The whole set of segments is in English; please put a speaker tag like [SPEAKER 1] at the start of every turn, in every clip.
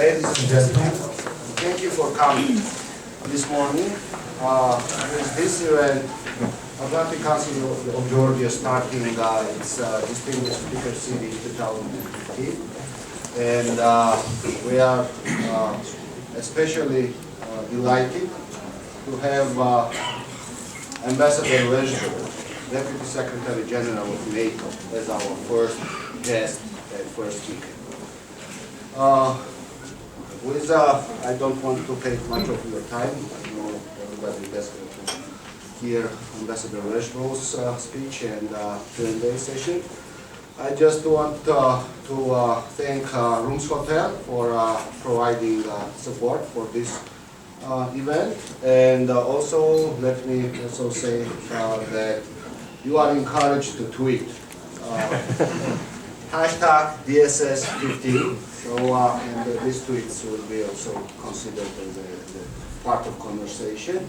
[SPEAKER 1] Ladies and gentlemen, thank you for coming this morning. With this event, Atlantic Council of Georgia starting its Distinguished Speaker Series 2015, and we are especially delighted to have Ambassador Vershbow, Deputy Secretary General of NATO, as our first guest and first speaker. I don't want to take much of your time. I know everybody is desperate to hear Ambassador Vershbow's speech and Q&A session. I just want to thank Rooms Hotel for providing support for this event, and also let me also say that you are encouraged to tweet hashtag DSS15. So, and these tweets will be also considered as a part of conversation.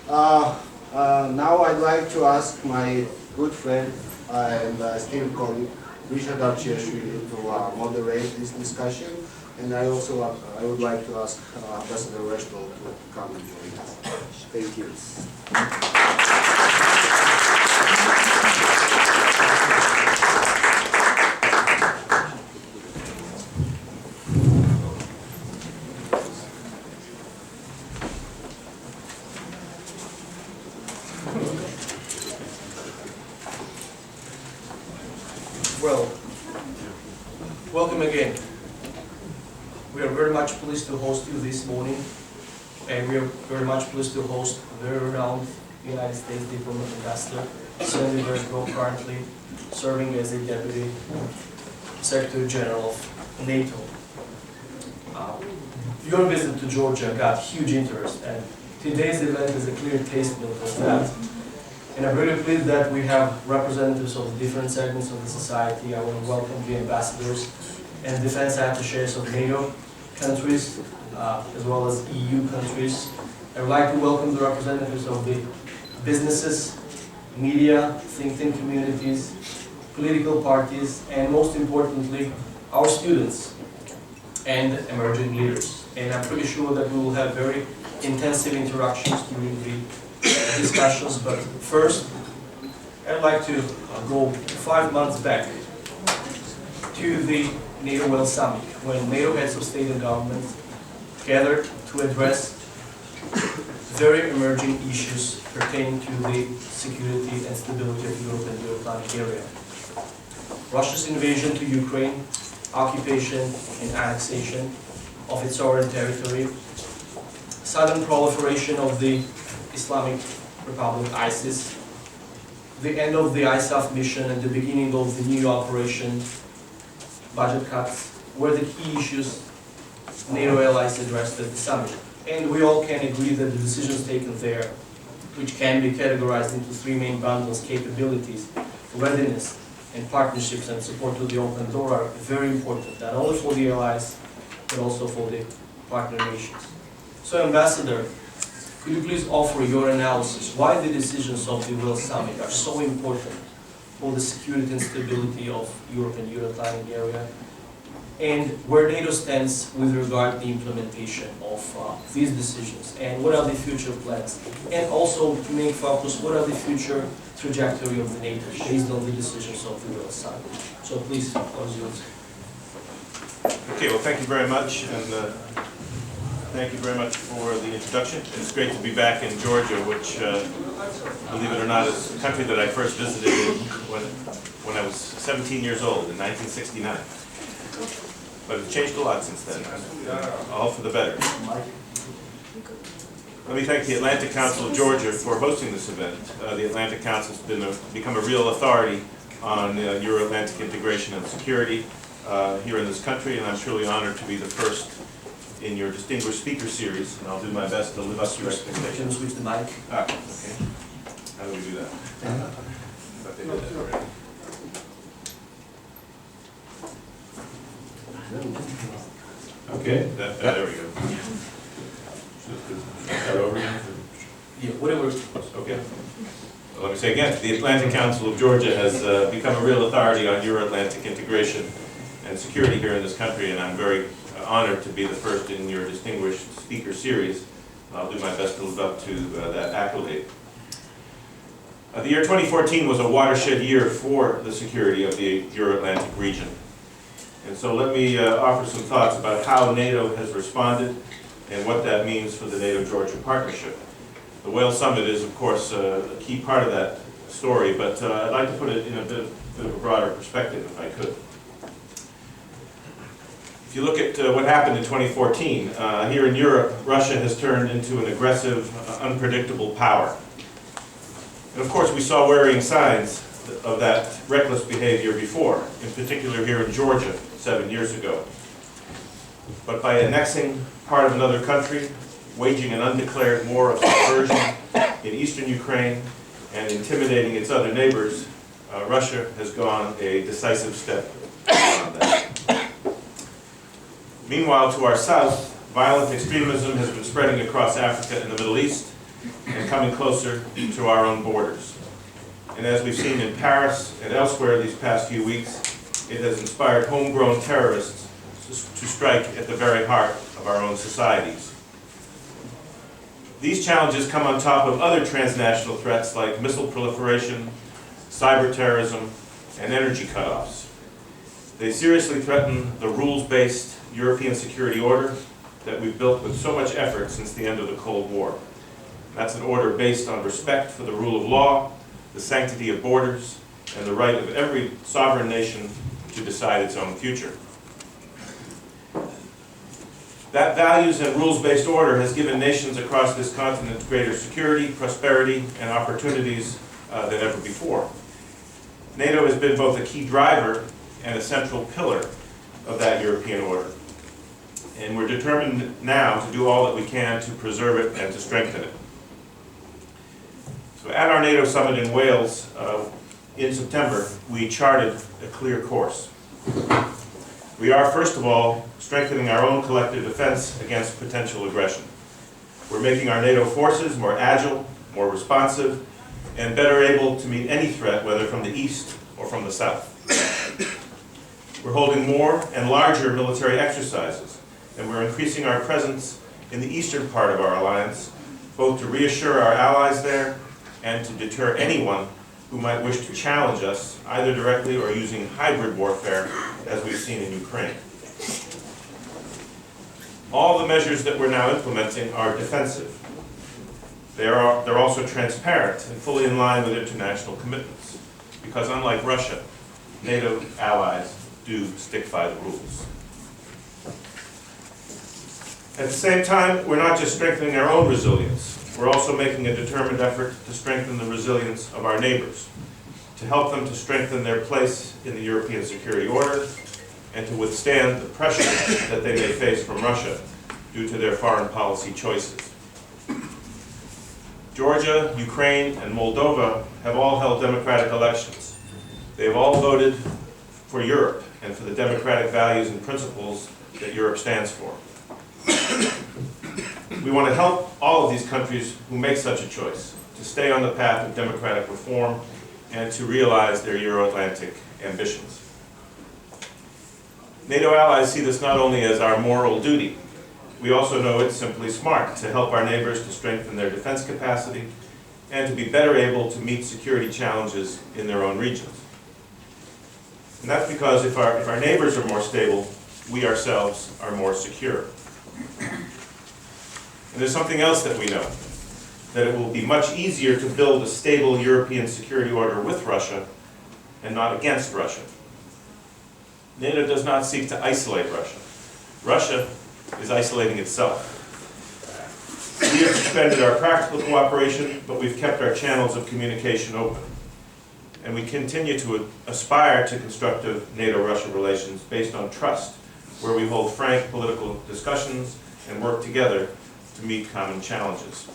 [SPEAKER 1] Now I'd like to ask my good friend and esteemed colleague, Mikheil Darchiashvili, to moderate this discussion. And I would like to ask Ambassador Vershbow to come and join us. Thank you.
[SPEAKER 2] Well, welcome again. We are very much pleased to host you this morning, and we are very much pleased to host very renowned United States diplomat ambassador, Alexander Vershbow, currently serving as a Deputy Secretary General of NATO. Your visit to Georgia got huge interest, and today's event is a clear testament of that. And I'm very pleased that we have representatives of the different segments of the society. I want to welcome the ambassadors and defense attachés of NATO countries, as well as EU countries. I would like to welcome the representatives of the businesses, media, think tank communities, political parties, and most importantly, our students and emerging leaders. And I'm pretty sure that we will have very intensive interactions during the discussions, but first, I'd like to go 5 months back to the NATO World Summit, when NATO heads of state and government gathered to address very emerging issues pertaining to the security and stability of Europe and the Euro-Atlantic area. Russia's invasion to Ukraine, occupation and annexation of its sovereign territory, sudden proliferation of the Islamic Republic, ISIS, the end of the ISAF mission and the beginning of the new operation, budget cuts, were the key issues NATO allies addressed at the summit. And we all can agree that the decisions taken there, which can be categorized into three main bundles: capabilities, readiness, and partnerships and support to the open door, are very important, not only for the allies, but also for the partner nations. So, Ambassador, could you please offer your analysis why the decisions of the World Summit are so important for the security and stability of Europe and Euro-Atlantic area, and where NATO stands with regard to the implementation of these decisions, and what are the future plans, and also to make focus, what are the future trajectory of the NATO based on the decisions of the World Summit. So please, close yours.
[SPEAKER 3] Okay, well, thank you very much, and thank you very much for the introduction. It's great to be back in Georgia, which, believe it or not, is a country that I first visited when I was 17 years old in 1969. But it's changed a lot since then, all for the better. Let me thank the Atlantic Council of Georgia for hosting this event. The Atlantic Council has become a real authority on Euro-Atlantic integration and security here in this country, and I'm truly honored to be the first in your distinguished speaker series, and I'll do my best to live up to your expectations.
[SPEAKER 2] Switch the mic.
[SPEAKER 3] Okay. How do we do that? I thought they did that already. Okay, there we go. Start over again?
[SPEAKER 2] Yeah, whatever.
[SPEAKER 3] Okay. Well, let me say again, the Atlantic Council of Georgia has become a real authority on Euro-Atlantic integration and security here in this country, and I'm very honored to be the first in your distinguished speaker series. I'll do my best to live up to that accolade. The year 2014 was a watershed year for the security of the Euro-Atlantic region. And so let me offer some thoughts about how NATO has responded and what that means for the NATO-Georgia partnership. The Wales Summit is, of course, a key part of that story, but I'd like to put it in a bit of a broader perspective, if I could. If you look at what happened in 2014, here in Europe, Russia has turned into an aggressive, unpredictable power. And of course, we saw worrying signs of that reckless behavior before, in particular here in Georgia 7 years ago. But by annexing part of another country, waging an undeclared war of subversion in eastern Ukraine, and intimidating its other neighbors, Russia has gone a decisive step beyond that. Meanwhile, to our south, violent extremism has been spreading across Africa and the Middle East and coming closer to our own borders. And as we've seen in Paris and elsewhere these past few weeks, it has inspired homegrown terrorists to strike at the very heart of our own societies. These challenges come on top of other transnational threats like missile proliferation, cyber terrorism, and energy cutoffs. They seriously threaten the rules-based European security order that we've built with so much effort since the end of the Cold War. That's an order based on respect for the rule of law, the sanctity of borders, and the right of every sovereign nation to decide its own future. That values and rules-based order has given nations across this continent greater security, prosperity, and opportunities than ever before. NATO has been both a key driver and a central pillar of that European order. And we're determined now to do all that we can to preserve it and to strengthen it. So at our NATO summit in Wales in September, we charted a clear course. We are, first of all, strengthening our own collective defense against potential aggression. We're making our NATO forces more agile, more responsive, and better able to meet any threat, whether from the east or from the south. We're holding more and larger military exercises, and we're increasing our presence in the eastern part of our alliance, both to reassure our allies there and to deter anyone who might wish to challenge us, either directly or using hybrid warfare, as we've seen in Ukraine. All the measures that we're now implementing are defensive. They're also transparent and fully in line with international commitments, because unlike Russia, NATO allies do stick by the rules. At the same time, we're not just strengthening our own resilience, we're also making a determined effort to strengthen the resilience of our neighbors, to help them to strengthen their place in the European security order, and to withstand the pressure that they may face from Russia due to their foreign policy choices. Georgia, Ukraine, and Moldova have all held democratic elections. They have all voted for Europe and for the democratic values and principles that Europe stands for. We want to help all of these countries who make such a choice to stay on the path of democratic reform and to realize their Euro-Atlantic ambitions. NATO allies see this not only as our moral duty, we also know it's simply smart to help our neighbors to strengthen their defense capacity and to be better able to meet security challenges in their own regions. And that's because if our neighbors are more stable, we ourselves are more secure. And there's something else that we know, that it will be much easier to build a stable European security order with Russia and not against Russia. NATO does not seek to isolate Russia. Russia is isolating itself. We have suspended our practical cooperation, but we've kept our channels of communication open. And we continue to aspire to constructive NATO-Russia relations based on trust, where we hold frank political discussions and work together to meet common challenges.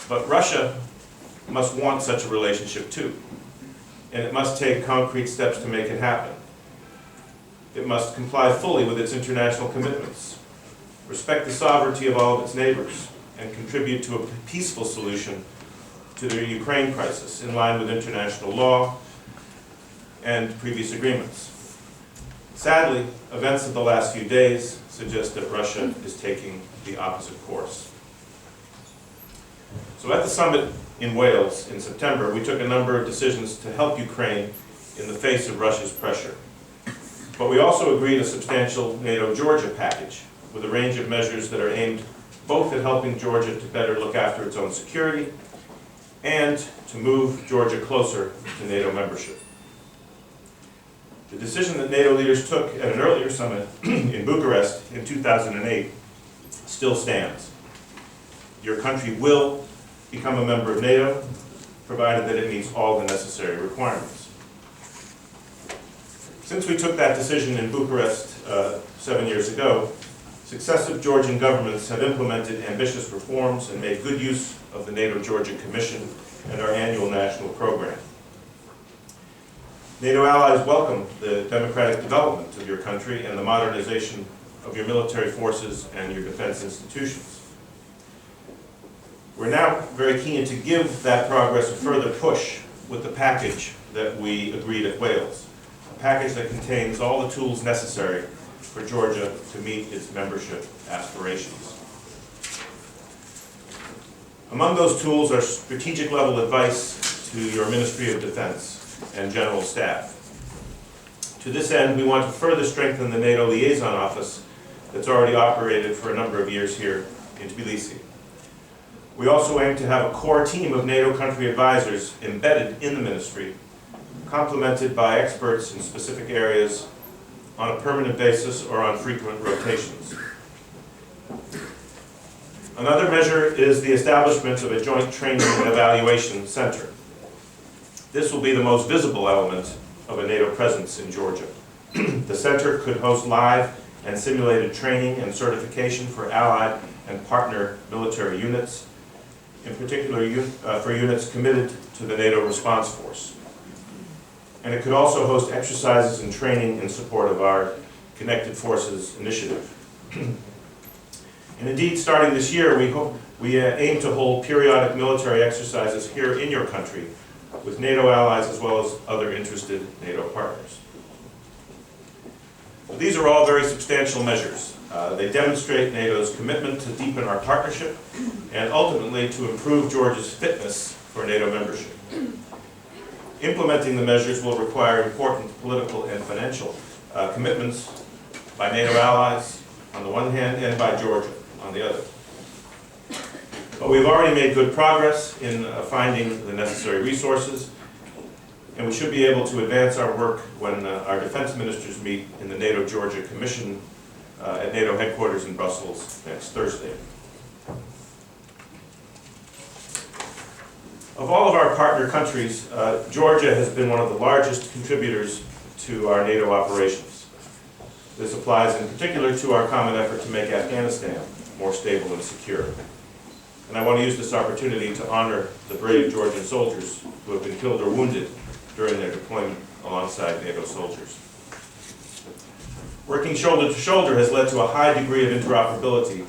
[SPEAKER 3] But Russia must want such a relationship too, and it must take concrete steps to make it happen. It must comply fully with its international commitments, respect the sovereignty of all of its neighbors, and contribute to a peaceful solution to the Ukraine crisis in line with international law and previous agreements. Sadly, events of the last few days suggest that Russia is taking the opposite course. So at the summit in Wales in September, we took a number of decisions to help Ukraine in the face of Russia's pressure. But we also agreed a substantial NATO-Georgia package with a range of measures that are aimed both at helping Georgia to better look after its own security and to move Georgia closer to NATO membership. The decision that NATO leaders took at an earlier summit in Bucharest in 2008 still stands. Your country will become a member of NATO, provided that it meets all the necessary requirements. Since we took that decision in Bucharest 7 years ago, successive Georgian governments have implemented ambitious reforms and made good use of the NATO-Georgia Commission and our annual national program. NATO allies welcome the democratic development of your country and the modernization of your military forces and your defense institutions. We're now very keen to give that progress a further push with the package that we agreed at Wales, a package that contains all the tools necessary for Georgia to meet its membership aspirations. Among those tools are strategic level advice to your Ministry of Defense and General Staff. To this end, we want to further strengthen the NATO Liaison Office that's already operated for a number of years here in Tbilisi. We also aim to have a core team of NATO country advisors embedded in the ministry, complemented by experts in specific areas on a permanent basis or on frequent rotations. Another measure is the establishment of a joint training and evaluation center. This will be the most visible element of a NATO presence in Georgia. The center could host live and simulated training and certification for allied and partner military units, in particular for units committed to the NATO response force. And it could also host exercises and training in support of our Connected Forces initiative. And indeed, starting this year, we aim to hold periodic military exercises here in your country with NATO allies as well as other interested NATO partners. So these are all very substantial measures. They demonstrate NATO's commitment to deepen our partnership and ultimately to improve Georgia's fitness for NATO membership. Implementing the measures will require important political and financial commitments by NATO allies on the one hand and by Georgia on the other. But we've already made good progress in finding the necessary resources, and we should be able to advance our work when our defense ministers meet in the NATO-Georgia Commission at NATO headquarters in Brussels next Thursday. Of all of our partner countries, Georgia has been one of the largest contributors to our NATO operations. This applies in particular to our common effort to make Afghanistan more stable and secure. And I want to use this opportunity to honor the brave Georgian soldiers who have been killed or wounded during their deployment alongside NATO soldiers. Working shoulder to shoulder has led to a high degree of interoperability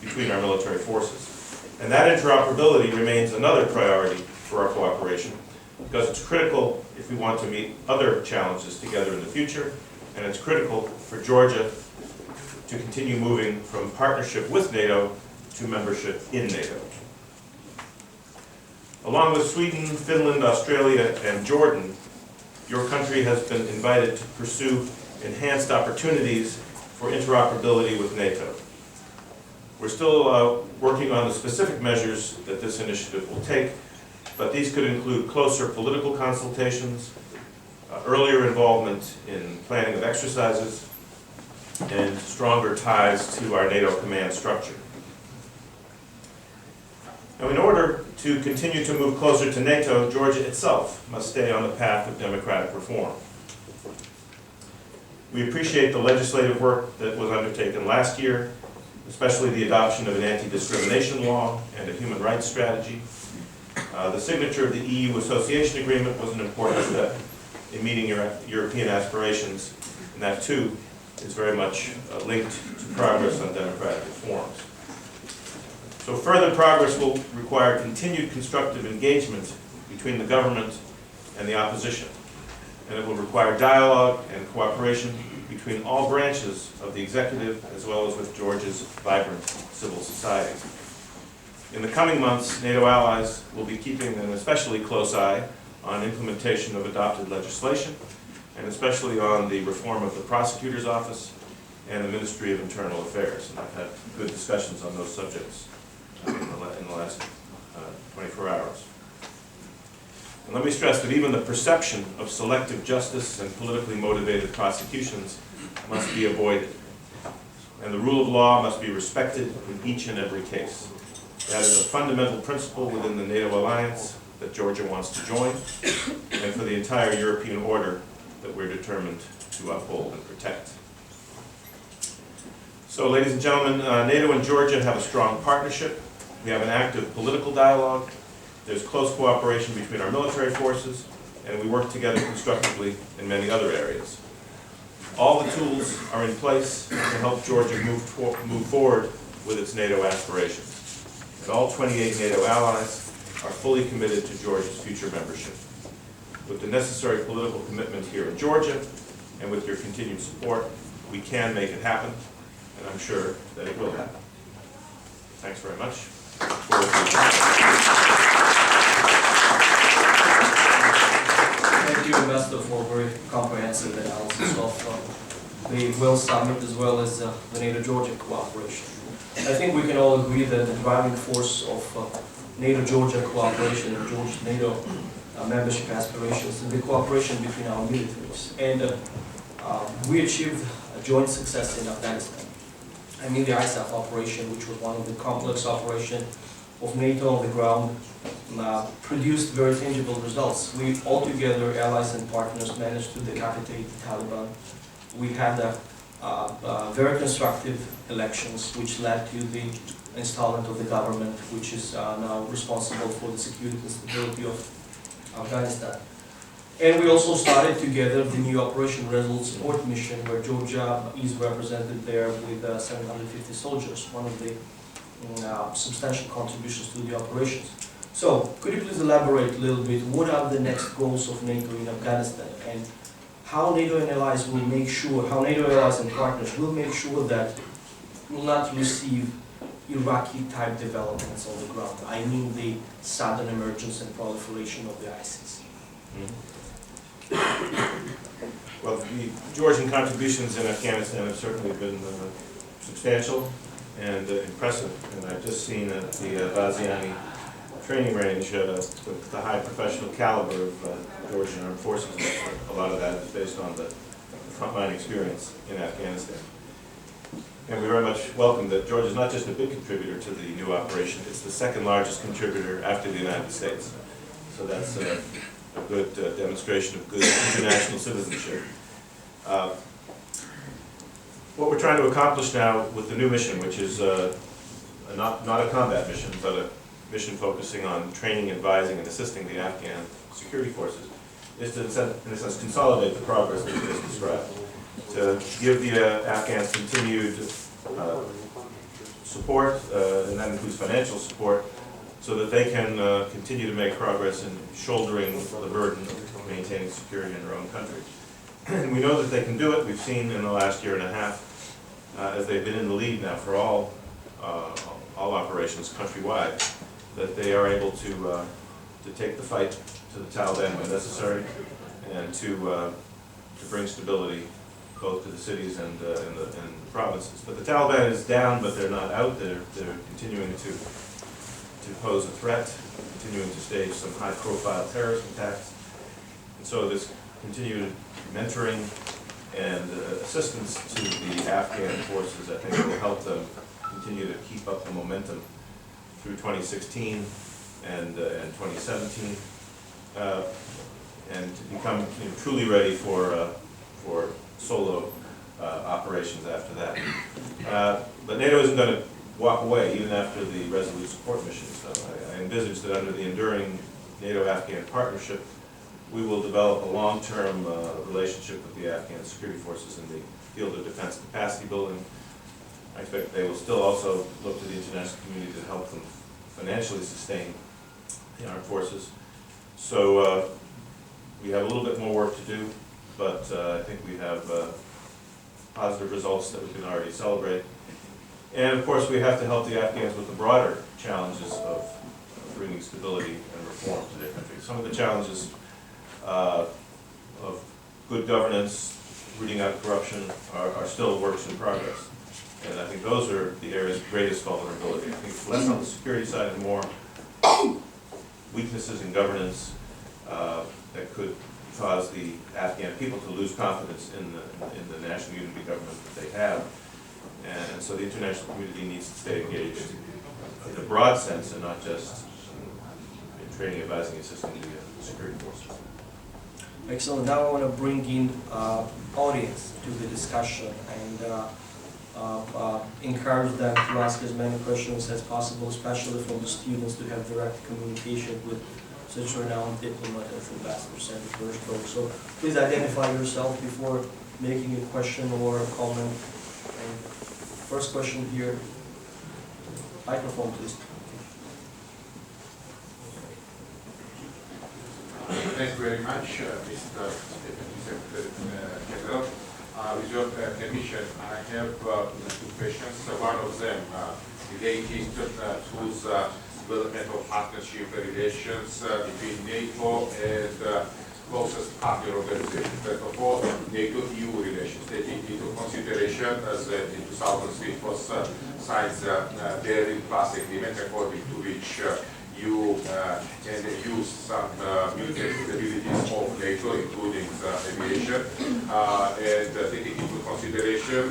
[SPEAKER 3] between our military forces. And that interoperability remains another priority for our cooperation because it's critical if we want to meet other challenges together in the future, and it's critical for Georgia to continue moving from partnership with NATO to membership in NATO. Along with Sweden, Finland, Australia, and Jordan, your country has been invited to pursue enhanced opportunities for interoperability with NATO. We're still working on the specific measures that this initiative will take, but these could include closer political consultations, earlier involvement in planning of exercises, and stronger ties to our NATO command structure. Now, in order to continue to move closer to NATO, Georgia itself must stay on the path of democratic reform. We appreciate the legislative work that was undertaken last year, especially the adoption of an anti-discrimination law and a human rights strategy. The signature of the EU Association Agreement was an important step in meeting your European aspirations, and that too is very much linked to progress on democratic reforms. So further progress will require continued constructive engagement between the government and the opposition, and it will require dialogue and cooperation between all branches of the executive as well as with Georgia's vibrant civil society. In the coming months, NATO allies will be keeping an especially close eye on implementation of adopted legislation, and especially on the reform of the prosecutor's office and the Ministry of Internal Affairs. And I've had good discussions on those subjects in the last 24 hours. And let me stress that even the perception of selective justice and politically motivated prosecutions must be avoided. And the rule of law must be respected in each and every case. That is a fundamental principle within the NATO alliance that Georgia wants to join, and for the entire European order that we're determined to uphold and protect. So, ladies and gentlemen, NATO and Georgia have a strong partnership. We have an active political dialogue. There's close cooperation between our military forces, and we work together constructively in many other areas. All the tools are in place to help Georgia move forward with its NATO aspirations. And all 28 NATO allies are fully committed to Georgia's future membership. With the necessary political commitment here in Georgia, and with your continued support, we can make it happen, and I'm sure that it will happen. Thanks very much.
[SPEAKER 2] Thank you, Ambassador, for a very comprehensive analysis of the Wales Summit as well as the NATO-Georgia cooperation. I think we can all agree that the driving force of NATO-Georgia cooperation and Georgia-NATO membership aspirations and the cooperation between our militaries. And we achieved a joint success in Afghanistan. I mean the ISAF operation, which was one of the complex operations of NATO on the ground, produced very tangible results. We all together, allies and partners, managed to decapitate the Taliban. We had very constructive elections, which led to the installment of the government, which is now responsible for the security and stability of Afghanistan. And we also started together the new Operation Resolute Support Mission, where Georgia is represented there with 750 soldiers, one of the substantial contributions to the operations. So, could you please elaborate a little bit, what are the next goals of NATO in Afghanistan, and how NATO and allies will make sure, how NATO allies and partners will make sure that we will not receive Iraqi-type developments on the ground? I mean the sudden emergence and proliferation of the ISIS.
[SPEAKER 3] Well, the Georgian contributions in Afghanistan have certainly been substantial and impressive. And I've just seen at the Vaziani training range the high professional caliber of Georgian armed forces. A lot of that is based on the frontline experience in Afghanistan. And we very much welcome that Georgia is not just a big contributor to the new operation, it's the second largest contributor after the United States. So that's a good demonstration of good international citizenship. What we're trying to accomplish now with the new mission, which is not a combat mission, but a mission focusing on training, advising, and assisting the Afghan security forces, is to, in a sense, consolidate the progress that we just described. To give the Afghans continued support, and that includes financial support, so that they can continue to make progress in shouldering the burden of maintaining security in their own country. And we know that they can do it. We've seen in the last year and a half, as they've been in the lead now for all operations countrywide, that they are able to take the fight to the Taliban when necessary, and to bring stability both to the cities and the provinces. But the Taliban is down, but they're not out. They're continuing to pose a threat, continuing to stage some high-profile terrorist attacks. And so this continued mentoring and assistance to the Afghan forces, I think, will help them continue to keep up the momentum through 2016 and 2017, and to become truly ready for solo operations after that. But NATO isn't going to walk away even after the Resolute Support mission. So I envisage that under the enduring NATO-Afghan partnership, we will develop a long-term relationship with the Afghan security forces in the field of defense capacity building. I expect they will still also look to the international community to help them financially sustain the armed forces. So we have a little bit more work to do, but I think we have positive results that we can already celebrate. And of course, we have to help the Afghans with the broader challenges of bringing stability and reform to their country. Some of the challenges of good governance, rooting out corruption, are still works in progress. And I think those are the areas of greatest vulnerability. I think it's less on the security side and more weaknesses in governance that could cause the Afghan people to lose confidence in the national unity government that they have. And so the international community needs to stay engaged in a broad sense and not just in training, advising, assisting the security forces.
[SPEAKER 2] Excellent. Now I want to bring in audience to the discussion and encourage them to ask as many questions as possible, especially from the students, to have direct communication with such a renowned diplomat as Ambassador Vershbow. So please identify yourself before making a question or a comment. And first question here. Microphone, please.
[SPEAKER 4] Thank you very much, Mr. Secretary General. With your permission, I have two questions. One of them related to the development of partnership relations between NATO and closest partner organizations. First of all, NATO-EU relations, taking into consideration that in 2003 it was signed the Berlin Plus agreement, according to which you can use some military capabilities of NATO, including the aviation, and taking into consideration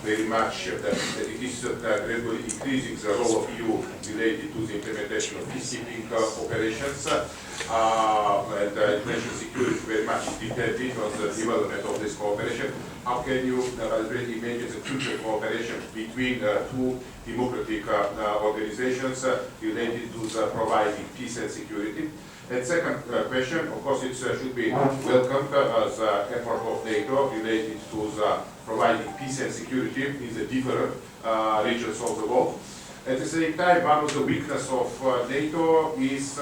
[SPEAKER 4] very much that it is gradually increasing the role of EU related to the implementation of peacekeeping operations. And international security very much depending on the development of this cooperation. How can you already imagine the future cooperation between two democratic organizations related to the providing peace and security? And second question, of course, it should be welcomed as the effort of NATO related to the providing peace and security in the different regions of the world. At the same time, one of the weaknesses of NATO is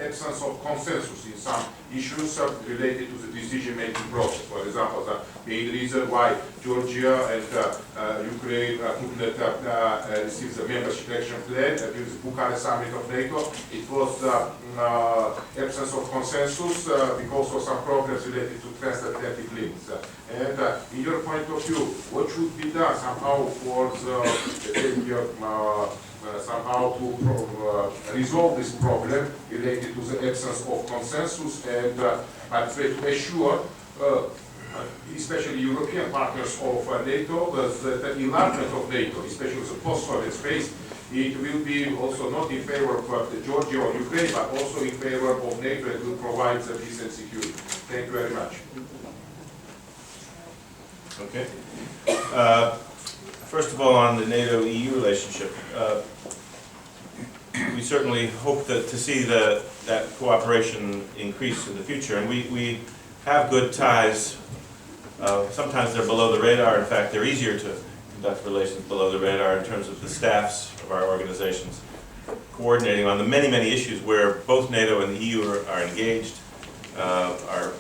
[SPEAKER 4] absence of consensus in some issues related to the decision-making process. For example, the main reason why Georgia and Ukraine could not receive the membership action plan during the Bucharest summit of NATO, it was the absence of consensus because of some problems related to transatlantic links. And in your point of view, what should be done somehow for somehow to resolve this problem related to the absence of consensus and to assure especially European partners of NATO that the enlargement of NATO, especially the post-Soviet space, it will be also not in favor of Georgia or Ukraine, but also in favor of NATO and will provide the peace and security. Thank you very much.
[SPEAKER 3] Okay. First of all, on the NATO-EU relationship, we certainly hope to see that cooperation increase in the future, and we have good ties. Sometimes they're below the radar. In fact, they're easier to conduct relations below the radar in terms of the staffs of our organizations coordinating on the many, many issues where both NATO and the EU are engaged. Our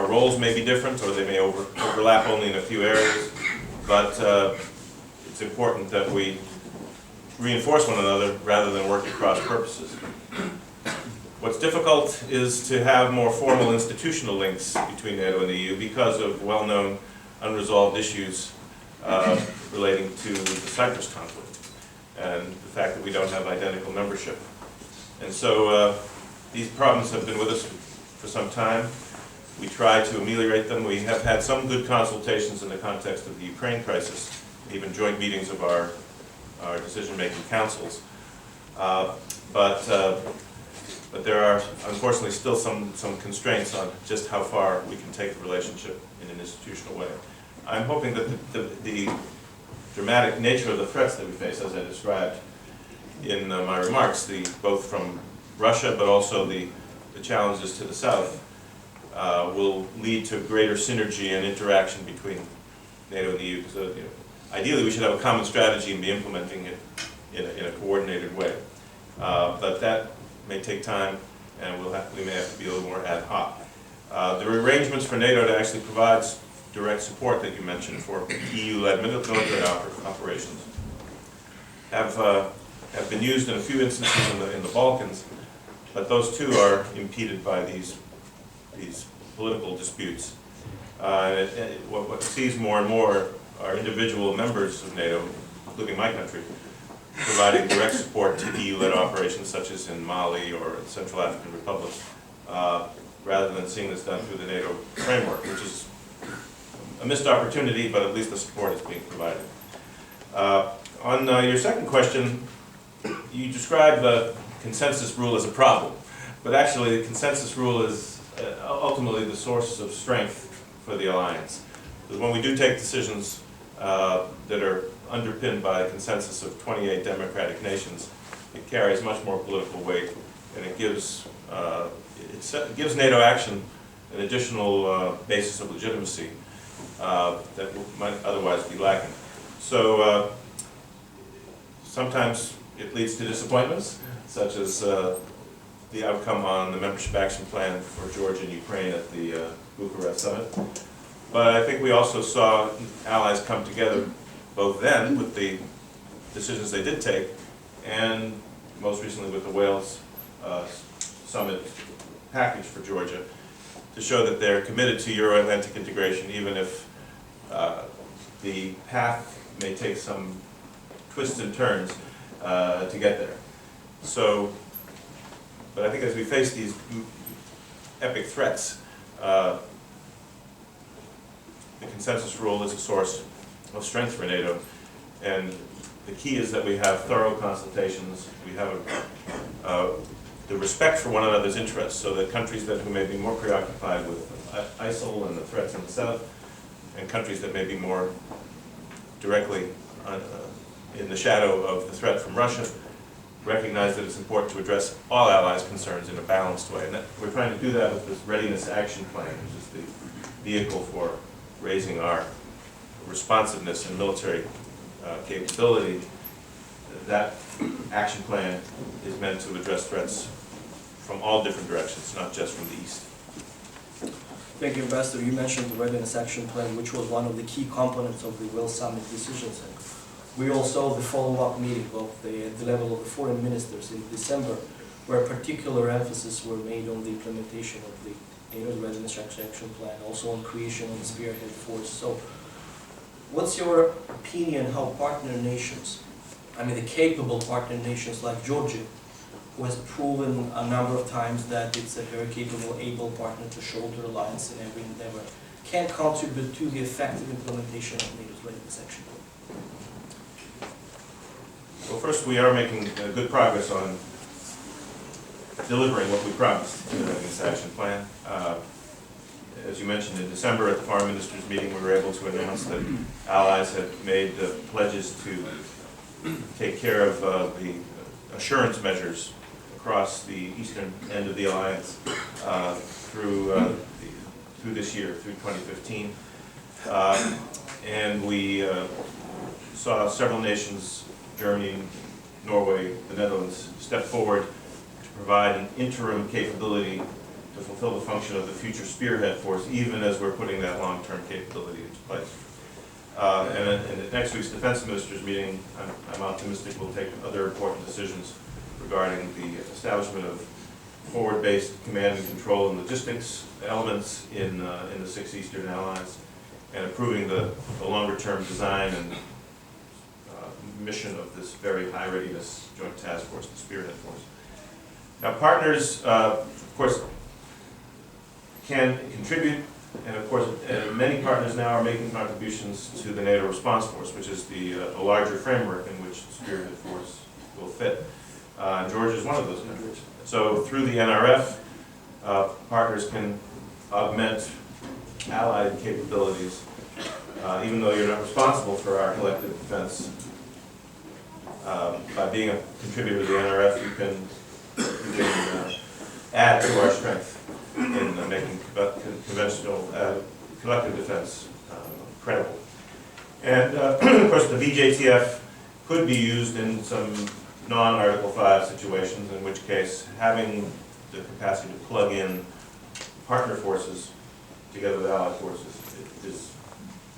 [SPEAKER 3] roles may be different, or they may overlap only in a few areas, but it's important that we reinforce one another rather than work at cross purposes. What's difficult is to have more formal institutional links between NATO and the EU because of well-known unresolved issues relating to the Cyprus conflict and the fact that we don't have identical membership. And so these problems have been with us for some time. We try to ameliorate them. We have had some good consultations in the context of the Ukraine crisis, even joint meetings of our decision-making councils. But there are, unfortunately, still some constraints on just how far we can take the relationship in an institutional way. I'm hoping that the dramatic nature of the threats that we face, as I described in my remarks, both from Russia but also the challenges to the south, will lead to greater synergy and interaction between NATO and the EU. Because ideally, we should have a common strategy and be implementing it in a coordinated way. But that may take time, and we may have to be a little more ad hoc. The arrangements for NATO to actually provide direct support that you mentioned for EU-led military operations have been used in a few instances in the Balkans, but those too are impeded by these political disputes. What sees more and more are individual members of NATO, including my country, providing direct support to EU-led operations such as in Mali or Central African Republic, rather than seeing this done through the NATO framework, which is a missed opportunity, but at least the support is being provided. On your second question, you describe the consensus rule as a problem, but actually the consensus rule is ultimately the source of strength for the alliance. Because when we do take decisions that are underpinned by a consensus of 28 democratic nations, it carries much more political weight, and it gives NATO action an additional basis of legitimacy that might otherwise be lacking. So sometimes it leads to disappointments, such as the outcome on the membership action plan for Georgia and Ukraine at the Bucharest summit. But I think we also saw allies come together both then with the decisions they did take, and most recently with the Wales summit package for Georgia, to show that they're committed to Euro-Atlantic integration, even if the path may take some twists and turns to get there. So, but I think as we face these epic threats, the consensus rule is a source of strength for NATO, and the key is that we have thorough consultations, we have the respect for one another's interests, so that countries who may be more preoccupied with ISIL and the threats in the south, and countries that may be more directly in the shadow of the threat from Russia, recognize that it's important to address all allies' concerns in a balanced way. And we're trying to do that with this Readiness Action Plan, which is the vehicle for raising our responsiveness and military capability. That action plan is meant to address threats from all different directions, not just from the east.
[SPEAKER 2] Thank you, Ambassador. You mentioned the Readiness Action Plan, which was one of the key components of the Wales Summit decisions. And we also the follow-up meeting of at the level of the foreign ministers in December, where particular emphasis were made on the implementation of the NATO's Readiness Action Plan, also on creation of the spearhead force. So, what's your opinion how partner nations, the capable partner nations like Georgia, who has proven a number of times that it's a very capable, able partner to shoulder alliance in every endeavor, can contribute to the effective implementation of NATO's Readiness Action Plan?
[SPEAKER 3] Well, first, we are making good progress on delivering what we promised in the Readiness Action Plan. As you mentioned, in December at the Foreign Ministers meeting, we were able to announce that allies had made pledges to take care of the assurance measures across the eastern end of the alliance through this year, through 2015. And we saw several nations, Germany, Norway, the Netherlands, step forward to provide an interim capability to fulfill the function of the future spearhead force, even as we're putting that long-term capability into place. And at next week's defense ministers meeting, I'm optimistic we'll take other important decisions regarding the establishment of forward-based command and control and logistics elements in the 6 Eastern allies, and approving the longer-term design and mission of this very high readiness joint task force, the spearhead force. Now, partners, of course, can contribute, and of course, many partners now are making contributions to the NATO response force, which is the larger framework in which the spearhead force will fit. Georgia is one of those countries. So through the NRF, partners can augment allied capabilities, even though you're not responsible for our collective defense. By being a contributor to the NRF, you can add to our strength in making conventional collective defense credible. And of course, the VJTF could be used in some non-Article 5 situations, in which case having the capacity to plug in partner forces together with allied forces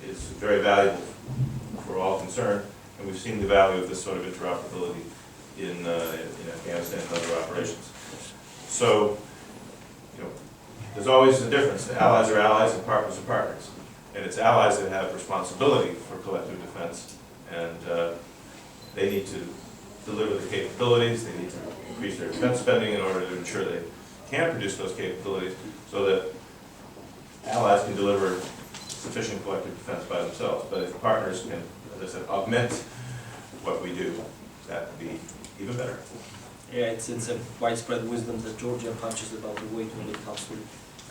[SPEAKER 3] is very valuable for all concerned, and we've seen the value of this sort of interoperability in Afghanistan and other operations. So, there's always a difference. Allies are allies and partners are partners. And it's allies that have responsibility for collective defense, and they need to deliver the capabilities, they need to increase their defense spending in order to ensure they can produce those capabilities so that allies can deliver sufficient collective defense by themselves. But if partners can, as I said, augment what we do, that would be even better.
[SPEAKER 2] Yeah, it's a widespread wisdom that Georgia punches about the weight when it comes to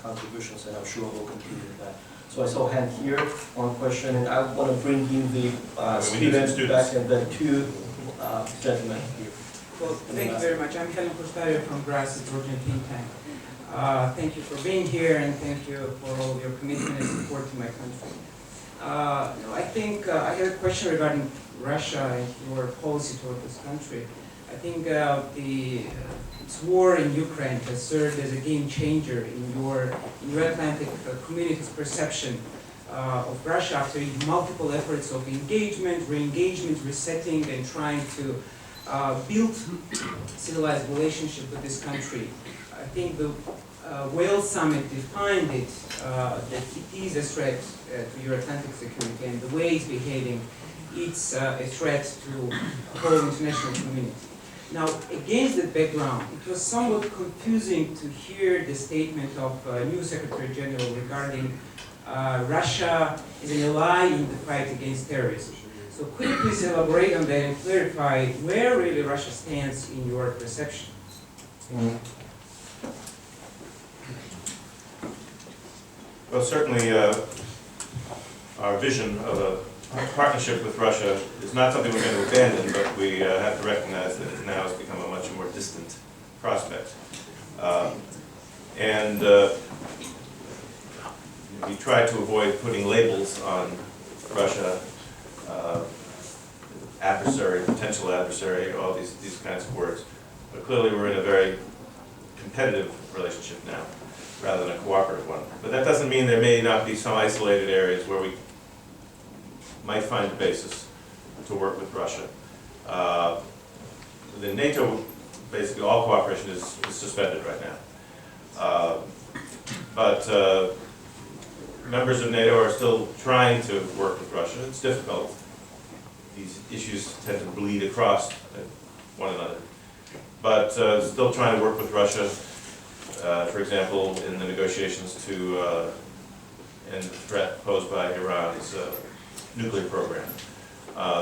[SPEAKER 2] contributions, and I'm sure we'll continue with that. So I saw a hand here, one question, and I want to bring in the students back and then two gentlemen here.
[SPEAKER 5] Well, thank you very much. I'm Helen Costario from GRAS, a Georgian think tank. Thank you for being here, and thank you for all your commitment and support to my country. I think I have a question regarding Russia and your policy toward this country. I think its war in Ukraine has served as a game changer in your Atlantic community's perception of Russia after multiple efforts of engagement, re-engagement, resetting, and trying to build civilized relationship with this country. I think the Wales summit defined it, that it is a threat to your Atlantic security, and the way it's behaving, it's a threat to the whole international community. Now, against that background, it was somewhat confusing to hear the statement of new Secretary General regarding Russia as an ally in the fight against terrorism. So could you please elaborate on that and clarify where really Russia stands in your perception?
[SPEAKER 3] Well, certainly our vision of a partnership with Russia is not something we're going to abandon, but we have to recognize that it now has become a much more distant prospect. We try to avoid putting labels on Russia, adversary, potential adversary, all these kinds of words. But clearly we're in a very competitive relationship now, rather than a cooperative one. But that doesn't mean there may not be some isolated areas where we might find a basis to work with Russia. Within NATO, basically all cooperation is suspended right now. But members of NATO are still trying to work with Russia. It's difficult. These issues tend to bleed across one another. But still trying to work with Russia, for example, in the negotiations to end the threat posed by Iran's nuclear program.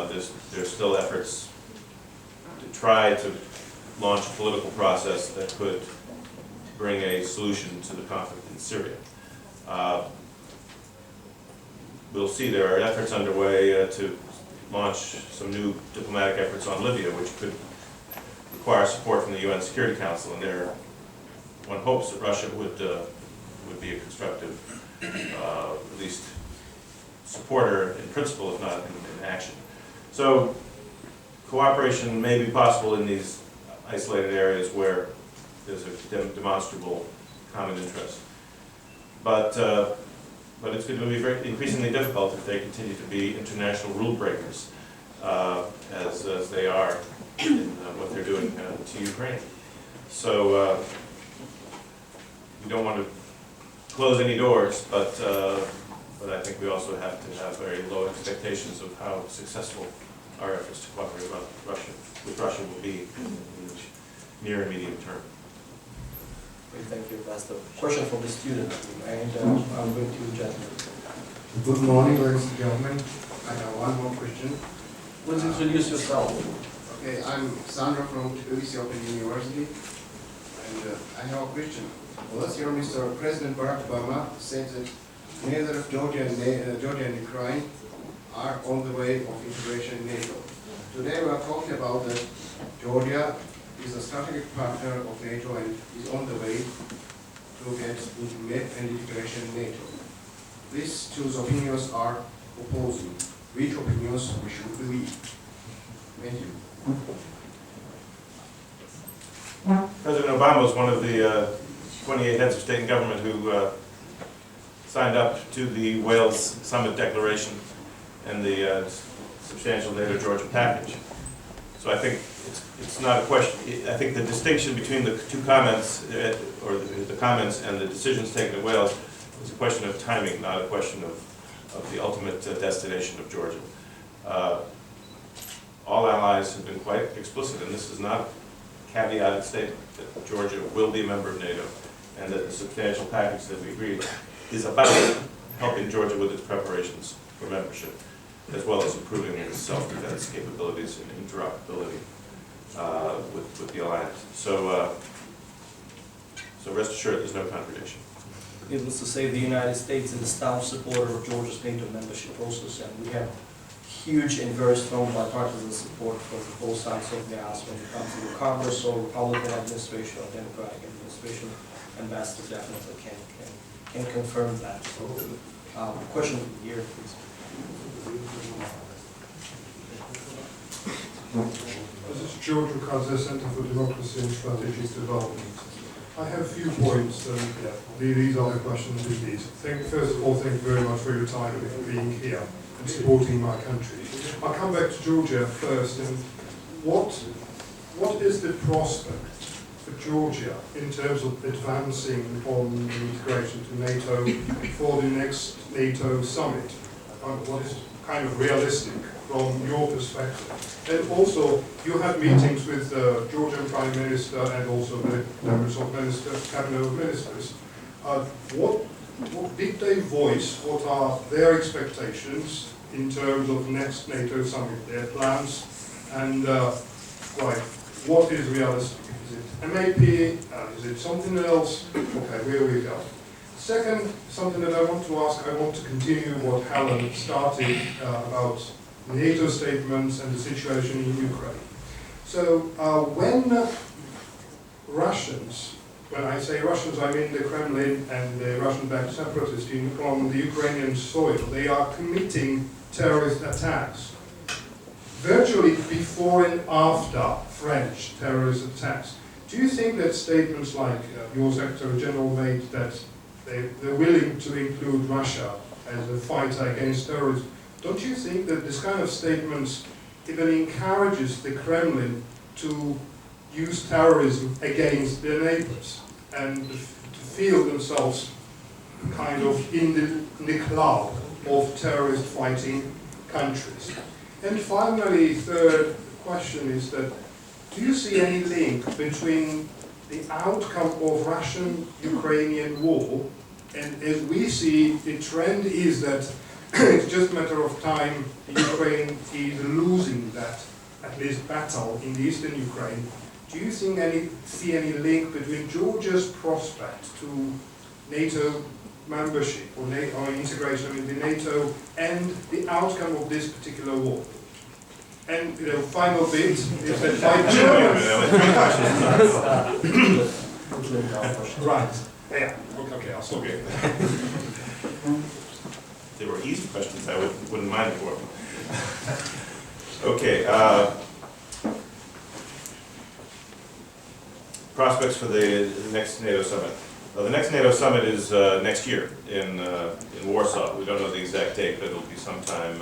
[SPEAKER 3] There's still efforts to try to launch a political process that could bring a solution to the conflict in Syria. We'll see there are efforts underway to launch some new diplomatic efforts on Libya, which could require support from the UN Security Council, and there one hopes that Russia would be a constructive, at least supporter in principle, if not in action. So cooperation may be possible in these isolated areas where there's a demonstrable common interest. But it's going to be very increasingly difficult if they continue to be international rule breakers, as they are in what they're doing to Ukraine. So we don't want to close any doors, but I think we also have to have very low expectations of how successful our efforts to cooperate with Russia will be in the near and medium term.
[SPEAKER 2] Thank you, Pastor. Question from the student, and I'm going to gentlemen.
[SPEAKER 6] Good morning, ladies and gentlemen. I have one more question.
[SPEAKER 2] Please introduce yourself.
[SPEAKER 6] Okay, I'm Sandra from Tbilisi Open University, and I have a question. Last year, Mr. President Barack Obama said that neither Georgia and Ukraine are on the way of integration in NATO. Today, we are talking about that Georgia is a strategic partner of NATO and is on the way to get integration in NATO. These two opinions are opposing. Which opinions we should believe? Thank you.
[SPEAKER 3] President Obama was one of the 28 heads of state and government who signed up to the Wales Summit Declaration and the substantial NATO-Georgia package. So I think it's not a question. I think the distinction between the two comments, or the comments and the decisions taken at Wales, is a question of timing, not a question of the ultimate destination of Georgia. All allies have been quite explicit, and this is not a caveated statement, that Georgia will be a member of NATO, and that the substantial package that we agreed is about helping Georgia with its preparations for membership, as well as improving its self-defense capabilities and interoperability with the alliance. So rest assured, there's no contradiction.
[SPEAKER 2] Needless to say, the United States is a staunch supporter of Georgia's NATO membership process, and we have huge and very strong bipartisan support for both sides of the aisle when it comes to the Congress or Republican administration or Democratic administration. Ambassador definitely can confirm that. So, question here, please.
[SPEAKER 7] This is George Rukadze, Center for Democracy and Strategic Development. I have a few points, and these are the questions indeed. First of all, thank you very much for your time and for being here and supporting my country. I'll come back to Georgia first. And what is the prospect for Georgia in terms of advancing on integration to NATO for the next NATO summit? What is kind of realistic from your perspective? And also, you had meetings with the Georgian Prime Minister and also the members of Cabinet of Ministers. What did they voice? What are their expectations in terms of next NATO summit, their plans, and what is realistic? Is it MAP? Is it something else? Okay, where we go. Second, something that I want to ask, I want to continue what Helen started about NATO statements and the situation in Ukraine. So when Russians, when I say Russians, I mean the Kremlin and the Russian-backed separatists on the Ukrainian soil, they are committing terrorist attacks, virtually before and after French terrorist attacks. Do you think that statements like your Secretary General made, that they're willing to include Russia as a fighter against terrorism, don't you think that this kind of statements even encourages the Kremlin to use terrorism against their neighbors and to feel themselves kind of in the cloud of terrorist fighting countries? And finally, third question is that, do you see any link between the outcome of Russian-Ukrainian war, and as we see, the trend is that it's just a matter of time Ukraine is losing that, at least battle in the eastern Ukraine. Do you see any link between Georgia's prospect to NATO membership or integration in the NATO and the outcome of this particular war? And final bit is that by Germans. Right. Yeah. Okay. I'll stop here.
[SPEAKER 3] If they were easy questions, I wouldn't mind for them. Okay. Prospects for the next NATO summit. The next NATO summit is next year in Warsaw. We don't know the exact date, but it'll be sometime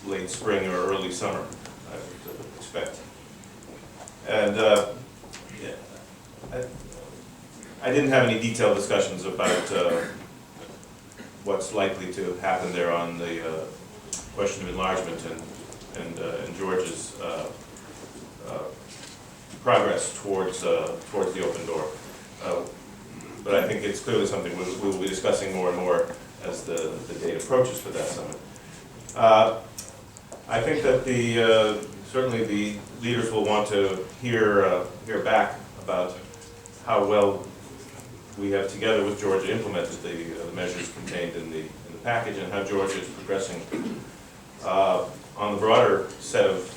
[SPEAKER 3] late spring or early summer, I would expect. And I didn't have any detailed discussions about what's likely to happen there on the question of enlargement and Georgia's progress towards the open door. But I think it's clearly something we will be discussing more and more as the date approaches for that summit. I think that certainly the leaders will want to hear back about how well we have, together with Georgia, implemented the measures contained in the package, and how Georgia is progressing on the broader set of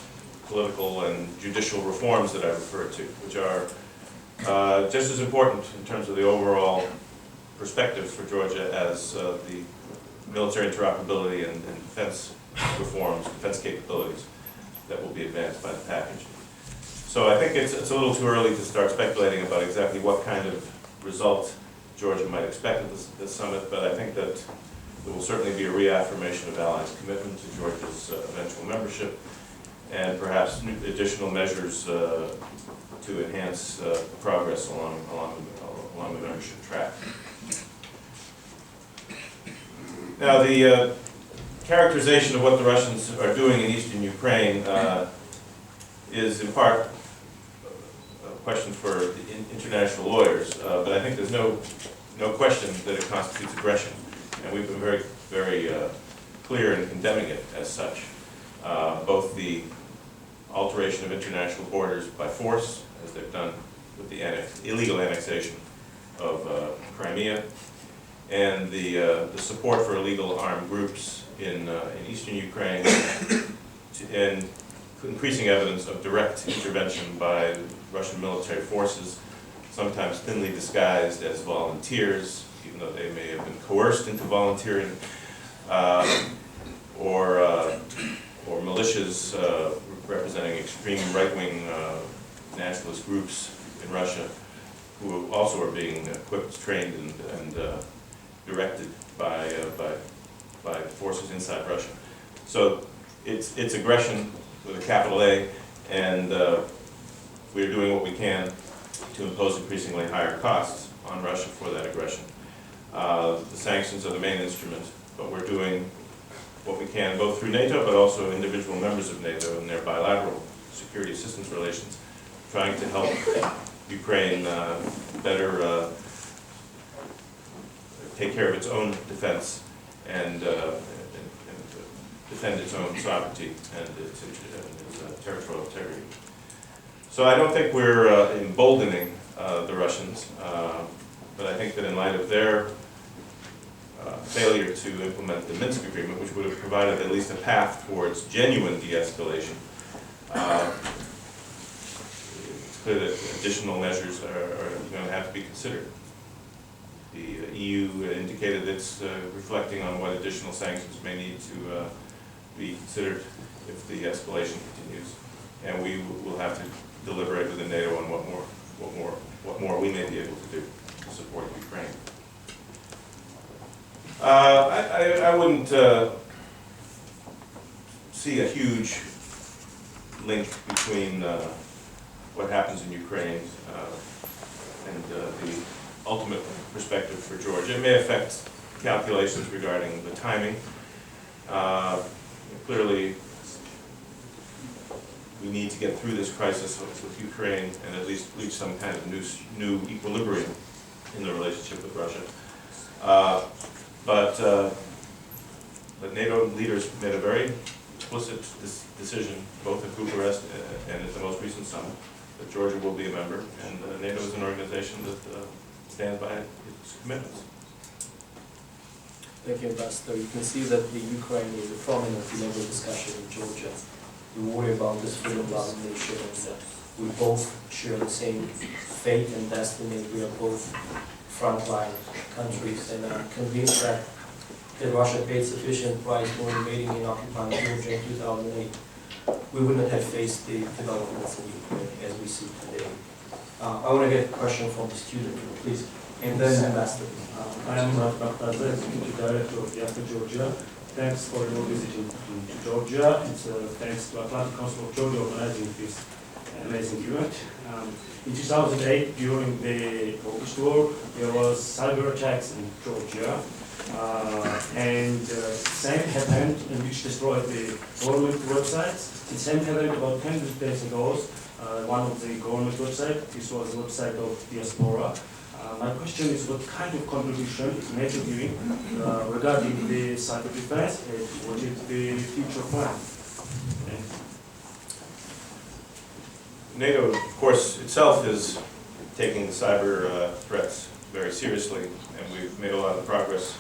[SPEAKER 3] political and judicial reforms that I referred to, which are just as important in terms of the overall perspectives for Georgia as the military interoperability and defense reforms, defense capabilities that will be advanced by the package. So I think it's a little too early to start speculating about exactly what kind of result Georgia might expect at this summit, but I think that there will certainly be a reaffirmation of allies' commitment to Georgia's eventual membership, and perhaps additional measures to enhance progress along the membership track. Now, the characterization of what the Russians are doing in eastern Ukraine is in part a question for international lawyers, but I think there's no question that it constitutes aggression, and we've been very, very clear in condemning it as such. Both the alteration of international borders by force, as they've done with the illegal annexation of Crimea, and the support for illegal armed groups in eastern Ukraine, and increasing evidence of direct intervention by Russian military forces, sometimes thinly disguised as volunteers, even though they may have been coerced into volunteering, or militias representing extreme right-wing nationalist groups in Russia, who also are being equipped, trained, and directed by forces inside Russia. So it's aggression with a capital A, and we're doing what we can to impose increasingly higher costs on Russia for that aggression. The sanctions are the main instrument, but we're doing what we can both through NATO, but also individual members of NATO in their bilateral security assistance relations, trying to help Ukraine better take care of its own defense and defend its own sovereignty and its territorial integrity. So I don't think we're emboldening the Russians, but I think that in light of their failure to implement the Minsk agreement, which would have provided at least a path towards genuine de-escalation, it's clear that additional measures are going to have to be considered. The EU indicated it's reflecting on what additional sanctions may need to be considered if the escalation continues, and we will have to deliberate within NATO on what more we may be able to do to support Ukraine. I wouldn't see a huge link between what happens in Ukraine and the ultimate perspective for Georgia. It may affect calculations regarding the timing. Clearly, we need to get through this crisis with Ukraine and at least reach some kind of new equilibrium in the relationship with Russia. But NATO leaders made a very explicit decision, both at Bucharest and at the most recent summit, that Georgia will be a member, and NATO is an organization that stands by its commitments.
[SPEAKER 2] Thank you, Ambassador. You can see that the Ukraine is a prominent level discussion in Georgia. We worry about this freedom-loving nation, and we both share the same fate and destiny. We are both frontline countries, and I'm convinced that Russia paid sufficient price for invading and occupying Georgia in 2008. We would not have faced the developments in Ukraine as we see today. I want to get a question from the student, please. And then Ambassador.
[SPEAKER 8] I am Executive Director of DSS Georgia. Thanks for your visit to Georgia. It's thanks to Atlantic Council of Georgia organizing this amazing event. In 2008, during the August War, there was cyber attacks in Georgia, and same happened, which destroyed the government websites. The same happened about 10 days ago. One of the government websites. This was the website of diaspora. My question is, what kind of contribution is NATO giving regarding the cyber defense, and what is the future plan?
[SPEAKER 3] NATO, of course, itself is taking cyber threats very seriously, and we've made a lot of progress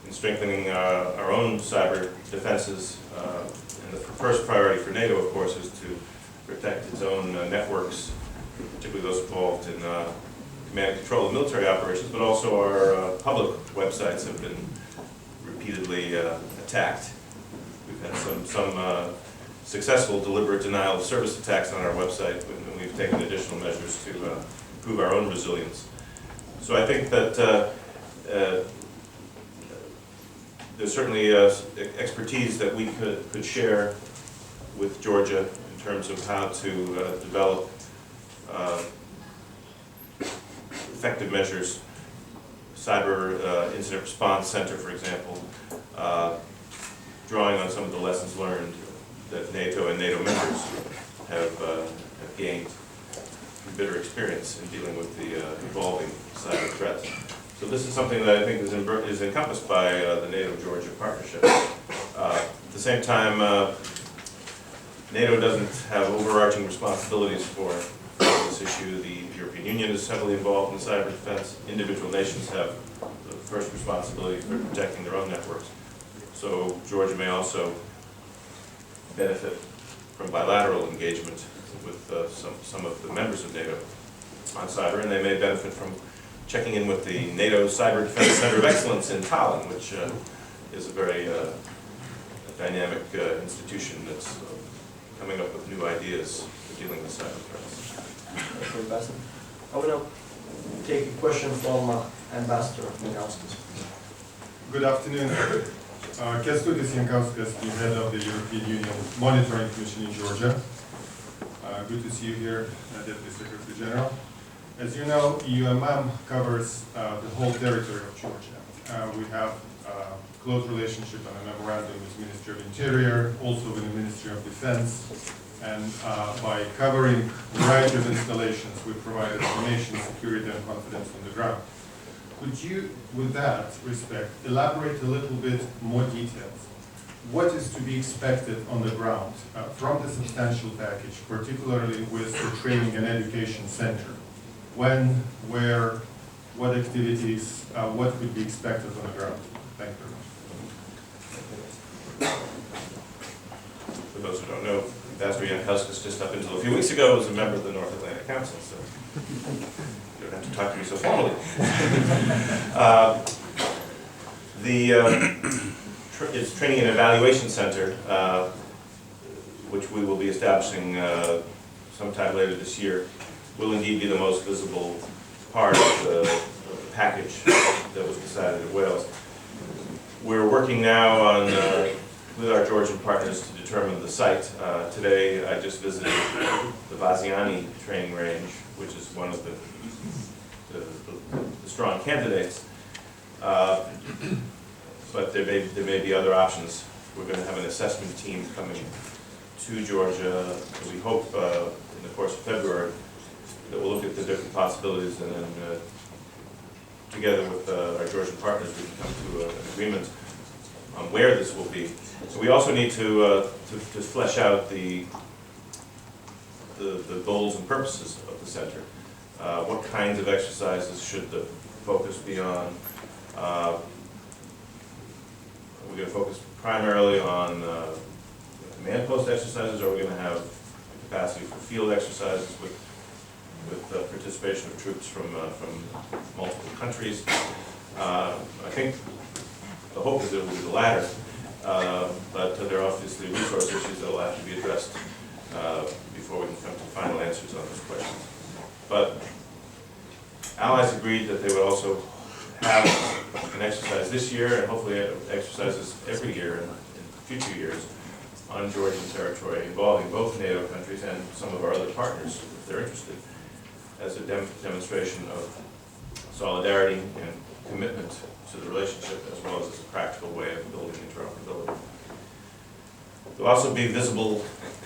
[SPEAKER 3] in strengthening our own cyber defenses. And the first priority for NATO, of course, is to protect its own networks, particularly those involved in command and control of military operations, but also our public websites have been repeatedly attacked. We've had some successful deliberate denial of service attacks on our website, and we've taken additional measures to improve our own resilience. So I think that there's certainly expertise that we could share with Georgia in terms of how to develop effective measures. Cyber Incident Response Center, for example, drawing on some of the lessons learned that NATO and NATO members have gained from bitter experience in dealing with the evolving cyber threats. So this is something that I think is encompassed by the NATO-Georgia partnership. At the same time, NATO doesn't have overarching responsibilities for this issue. The European Union is heavily involved in cyber defense. Individual nations have the first responsibility for protecting their own networks. So Georgia may also benefit from bilateral engagement with some of the members of NATO on cyber, and they may benefit from checking in with the NATO Cyber Defense Center of Excellence in Tallinn, which is a very dynamic institution that's coming up with new ideas for dealing with cyber threats.
[SPEAKER 2] Thank you, Ambassador. I will now take a question from Ambassador Alexander.
[SPEAKER 9] Good afternoon. Kestutis Jankauskas, the head of the European Union Monitoring Commission in Georgia. Good to see you here, Deputy Secretary General. As you know, EUMM covers the whole territory of Georgia. We have a close relationship and a memorandum with the Ministry of Interior, also with the Ministry of Defense, and by covering a variety of installations, we provide information, security, and confidence on the ground. Could you, with that respect, elaborate a little bit more details? What is to be expected on the ground from the substantial package, particularly with the training and education center? When, where, what activities, what could be expected on the ground? Thank you very much.
[SPEAKER 3] For those who don't know, Ambassador Jankauskas just up until a few weeks ago was a member of the North Atlantic Council, so you don't have to talk to me so formally. It's Training and Evaluation Center, which we will be establishing sometime later this year, will indeed be the most visible part of the package that was decided at Wales. We're working now on, with our Georgian partners to determine the site. Today I just visited the Vaziani training range, which is one of the strong candidates. But there may be other options. We're going to have an assessment team coming to Georgia, we hope in the course of February, that will look at the different possibilities, and then together with our Georgian partners we can come to an agreement on where this will be. So we also need to flesh out the goals and purposes of the center. What kinds of exercises should the focus be on? We're going to focus primarily on command post exercises, or we're going to have capacity for field exercises with participation of troops from multiple countries. I think the hope is that it will be the latter, but there are obviously resource issues that will have to be addressed before we can come to final answers on those questions. But allies agreed that they would also have an exercise this year, and hopefully exercises every year in future years on Georgian territory, involving both NATO countries and some of our other partners, if they're interested, as a demonstration of solidarity and commitment to the relationship, as well as a practical way of building interoperability. There'll also be visible,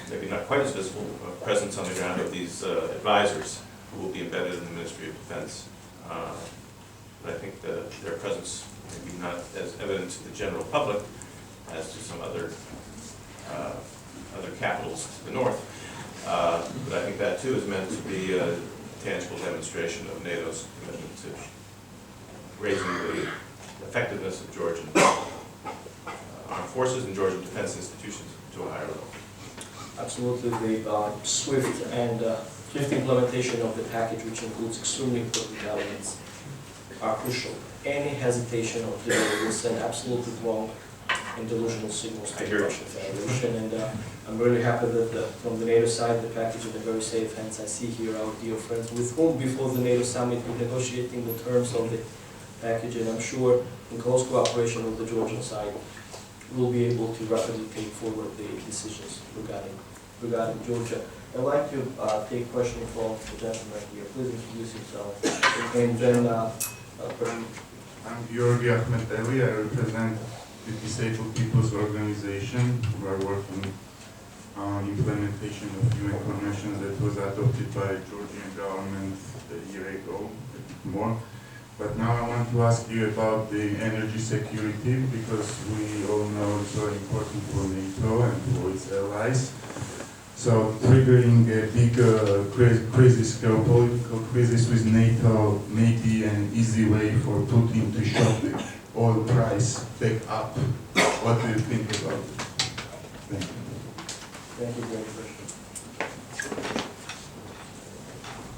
[SPEAKER 3] maybe not quite as visible, presence on the ground of these advisors who will be embedded in the Ministry of Defense. But I think their presence may be not as evident to the general public as to some other capitals to the north. But I think that too is meant to be a tangible demonstration of NATO's commitment to raising the effectiveness of Georgian armed forces and Georgian defense institutions to a higher level.
[SPEAKER 2] Absolutely, the swift and swift implementation of the package, which includes extremely important elements, are crucial. Any hesitation or delay will send absolutely wrong and delusional signals
[SPEAKER 3] I
[SPEAKER 2] to the
[SPEAKER 3] hear you.
[SPEAKER 2] Russian Federation. And I'm really happy that from the NATO side, the package is in very safe hands. I see here our dear friends with whom before the NATO summit we're negotiating the terms of the package, and I'm sure in close cooperation with the Georgian side, we'll be able to rapidly take forward the decisions regarding Georgia. I'd like to take a question from the gentleman here. Please introduce yourself. And then,
[SPEAKER 10] I'm Georgi Akhmeteli. I represent the Disabled People's Organization. We are working on implementation of UN conventions that was adopted by Georgian government a year ago, a bit more. But now I want to ask you about the energy security, because we all know it's very important for NATO and for its allies. So triggering a big crisis, geopolitical crisis with NATO may be an easy way for Putin to shove the oil price back up. What do you think about it? Thank you.
[SPEAKER 2] thank you very much.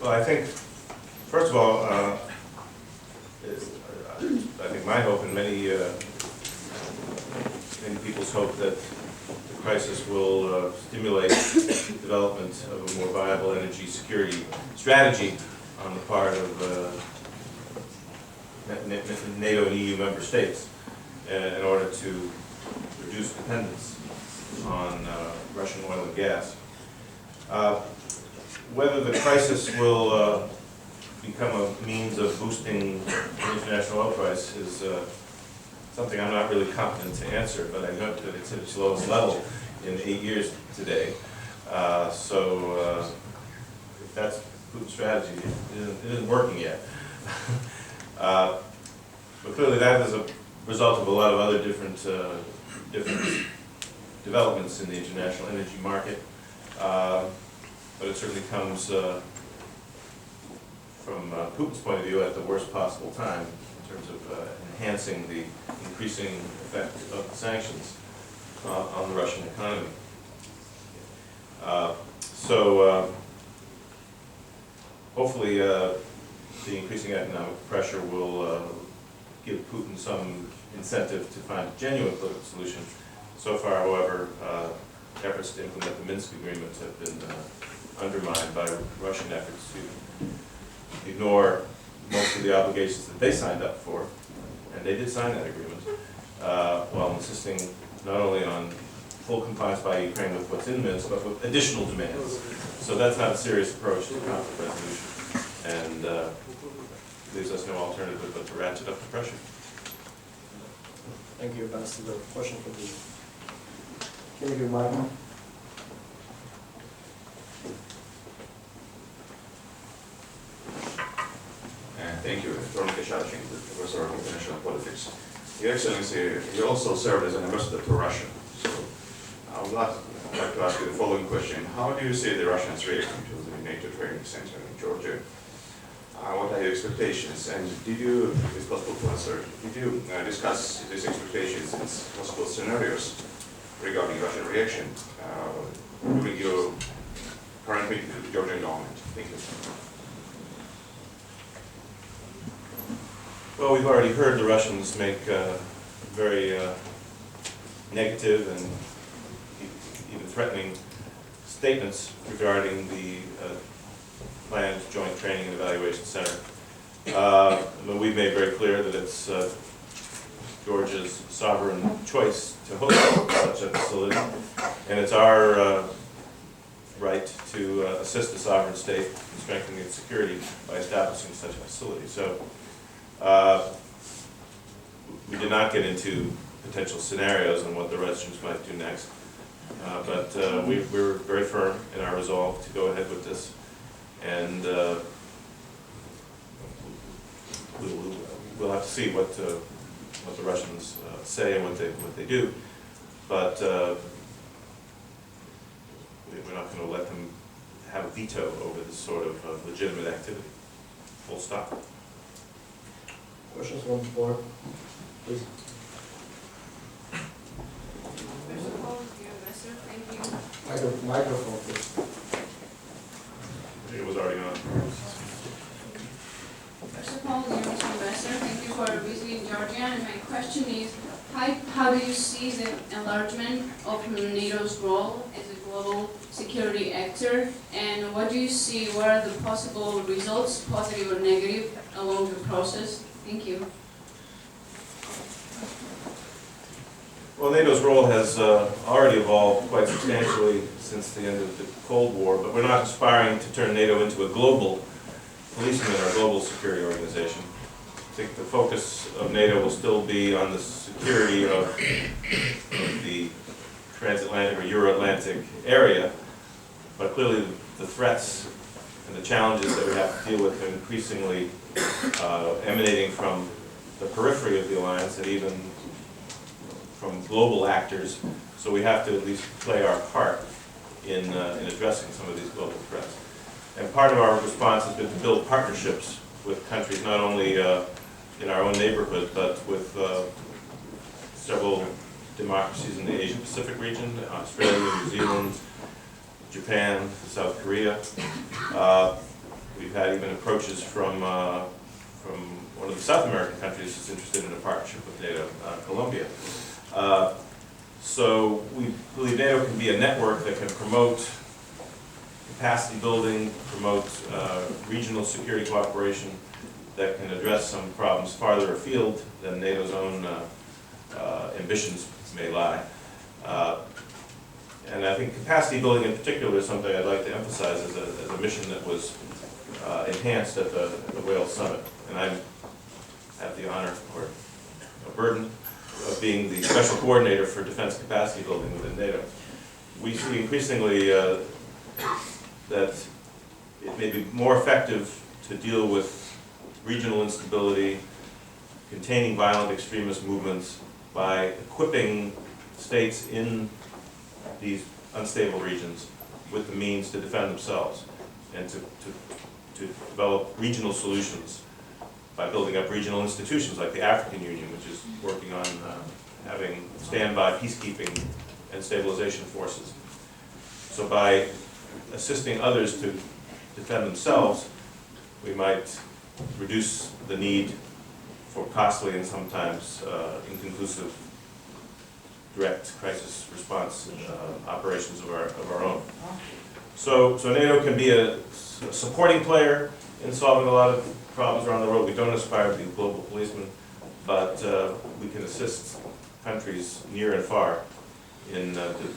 [SPEAKER 3] Well, I think, first of all, I think my hope and many people's hope that the crisis will stimulate development of a more viable energy security strategy on the part of NATO and EU member states in order to reduce dependence on Russian oil and gas. Whether the crisis will become a means of boosting the international oil price is something I'm not really competent to answer, but I note that it's at its lowest level in 8 years today. So if that's Putin's strategy, it isn't working yet. But clearly that is a result of a lot of other different developments in the international energy market. But it certainly comes from Putin's point of view at the worst possible time in terms of enhancing the increasing effect of the sanctions on the Russian economy. Hopefully the increasing economic pressure will give Putin some incentive to find a genuine political solution. So far, however, efforts to implement the Minsk agreements have been undermined by Russian efforts to ignore most of the obligations that they signed up for, and they did sign that agreement, while insisting not only on full compliance by Ukraine with what's in Minsk, but with additional demands. So that's not a serious approach to conflict resolution, and leaves us no alternative but to ratchet up the pressure.
[SPEAKER 2] Thank you, Ambassador. Question from you. Can you hear my one?
[SPEAKER 11] Thank you. Darchiashvili, Professor of International Politics. Your Excellency, you also served as an ambassador to Russia. So I would like to ask you the following question. How do you see the Russians reacting to the NATO training center in Georgia? What are your expectations? And did you, if it's possible to answer, did you discuss these expectations and possible scenarios regarding Russian reaction during your current meeting with the Georgian government? Thank you.
[SPEAKER 3] Well, we've already heard the Russians make very negative and even threatening statements regarding the planned joint training and evaluation center. But we've made very clear that it's Georgia's sovereign choice to host such a facility, and it's our right to assist the sovereign state in strengthening its security by establishing such a facility. So we did not get into potential scenarios on what the Russians might do next, but we're very firm in our resolve to go ahead with this, and we'll have to see what the Russians say and what they do, but we're not going to let them have a veto over this sort of legitimate activity. Full stop.
[SPEAKER 2] Questions from the floor, please. Microphone, please.
[SPEAKER 3] It was already on.
[SPEAKER 12] First of all, dear Mr. Ambassador, thank you you for visiting Georgia, and my question is, how do you see the enlargement of NATO's role as a global security actor, and what do you see, what are the possible results, positive or negative, along the process? Thank you.
[SPEAKER 3] Well, NATO's role has already evolved quite substantially since the end of the Cold War, but we're not aspiring to turn NATO into a global policeman or global security organization. I think the focus of NATO will still be on the security of the transatlantic or Euro-Atlantic area, but clearly the threats and the challenges that we have to deal with are increasingly emanating from the periphery of the alliance and even from global actors, so we have to at least play our part in addressing some of these global threats. And part of our response has been to build partnerships with countries, not only in our own neighborhood, but with several democracies in the Asia-Pacific region, Australia, New Zealand, Japan, South Korea. We've had even approaches from one of the South American countries that's interested in a partnership with NATO, Colombia. So we believe NATO can be a network that can promote capacity building, promote regional security cooperation that can address some problems farther afield than NATO's own ambitions may lie. And I think capacity building in particular is something I'd like to emphasize as a mission that was enhanced at the Wales Summit. And I have the honor or a burden of being the special coordinator for defense capacity building within NATO. We see increasingly that it may be more effective to deal with regional instability, containing violent extremist movements by equipping states in these unstable regions with the means to defend themselves and to develop regional solutions by building up regional institutions like the African Union, which is working on having standby peacekeeping and stabilization forces. So by assisting others to defend themselves, we might reduce the need for costly and sometimes inconclusive direct crisis response operations of our own. So NATO can be a supporting player in solving a lot of problems around the world. We don't aspire to be global policemen, but we can assist countries near and far in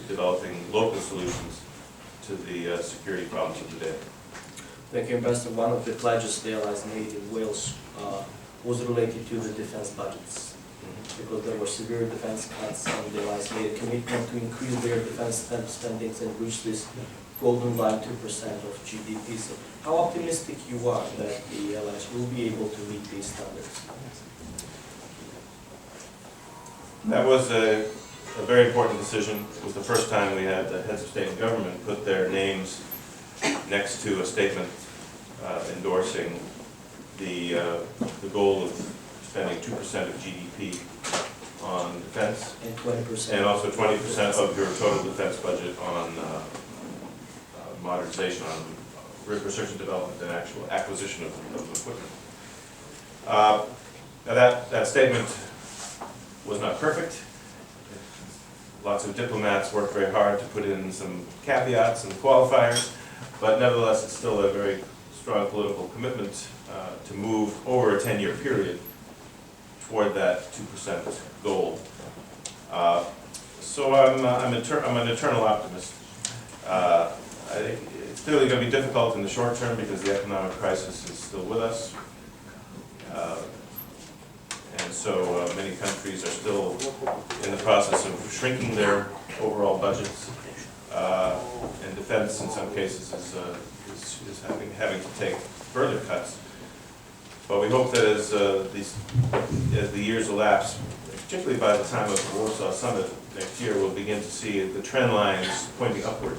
[SPEAKER 3] developing local solutions to the security problems of the day.
[SPEAKER 2] Thank you, Ambassador. One of the pledges the Allies made in Wales was related to the defense budgets, because there were severe defense cuts, and the Allies made a commitment to increase their defense spending and reach this golden line, 2% of GDP. So how optimistic you are that the Allies will be able to meet these standards?
[SPEAKER 3] That was a very important decision. It was the first time we had the heads of state and government put their names next to a statement endorsing the goal of spending 2% of GDP on defense.
[SPEAKER 2] And 20%.
[SPEAKER 3] And also 20% of your total defense budget on modernization, on research and development and actual acquisition of equipment. Now that statement was not perfect. Lots of diplomats worked very hard to put in some caveats and qualifiers, but nevertheless it's still a very strong political commitment to move over a 10-year period toward that 2% goal. So I'm an eternal optimist. I think it's clearly going to be difficult in the short term because the economic crisis is still with us. And so many countries are still in the process of shrinking their overall budgets. And defense, in some cases, is having to take further cuts. But we hope that as the years elapse, particularly by the time of the Warsaw Summit next year, we'll begin to see the trend lines pointing upward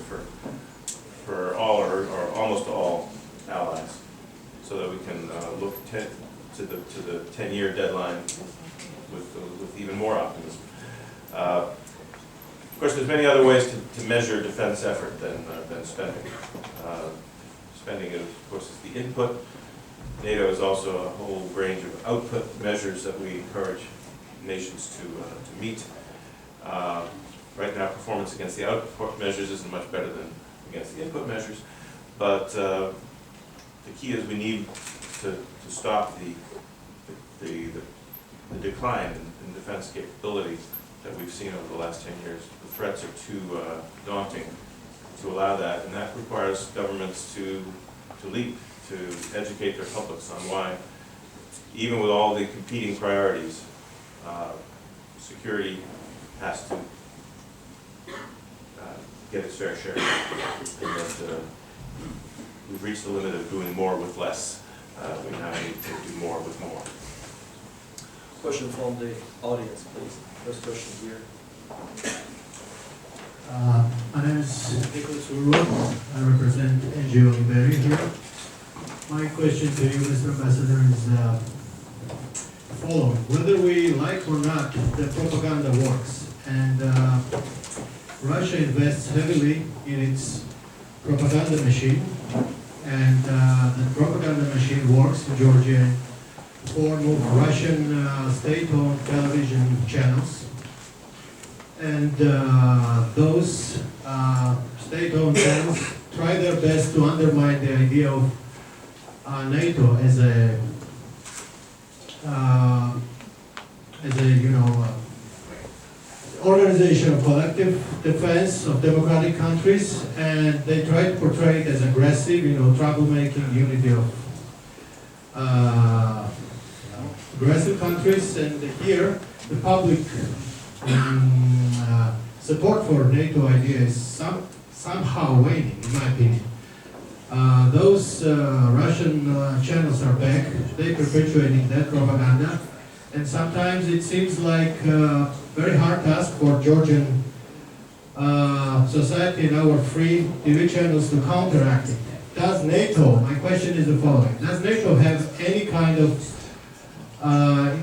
[SPEAKER 3] for all or almost all allies, so that we can look to the 10-year deadline with even more optimism. Of course, there's many other ways to measure defense effort than spending. Spending, of course, is the input. NATO is also a whole range of output measures that we encourage nations to meet. Right now, performance against the output measures isn't much better than against the input measures, but the key is we need to stop the decline in defense capability that we've seen over the last 10 years. The threats are too daunting to allow that, and that requires governments to leap, to educate their publics on why, even with all the competing priorities, security has to get its fair share. And that we've reached the limit of doing more with less. We now need to do more with more.
[SPEAKER 2] Question from the audience, please. First question here.
[SPEAKER 13] My name is Nicholas Uru. I represent NGO Liberi here. My question to you, Mr. Ambassador, is the following. Whether we like or not, the propaganda works. And Russia invests heavily in its propaganda machine. And the propaganda machine works in Georgia in form of Russian state-owned television channels. And those state-owned channels try their best to undermine the idea of NATO as a organization of collective defense of democratic countries, and they try to portray it as aggressive, troublemaking unity of aggressive countries. And here, the public support for NATO idea is somehow waning, in my opinion. Those Russian channels are back. They perpetuating that propaganda, and sometimes it seems like a very hard task for Georgian society and our free TV channels to counteract it. Does NATO, my question is the following, does NATO have any kind of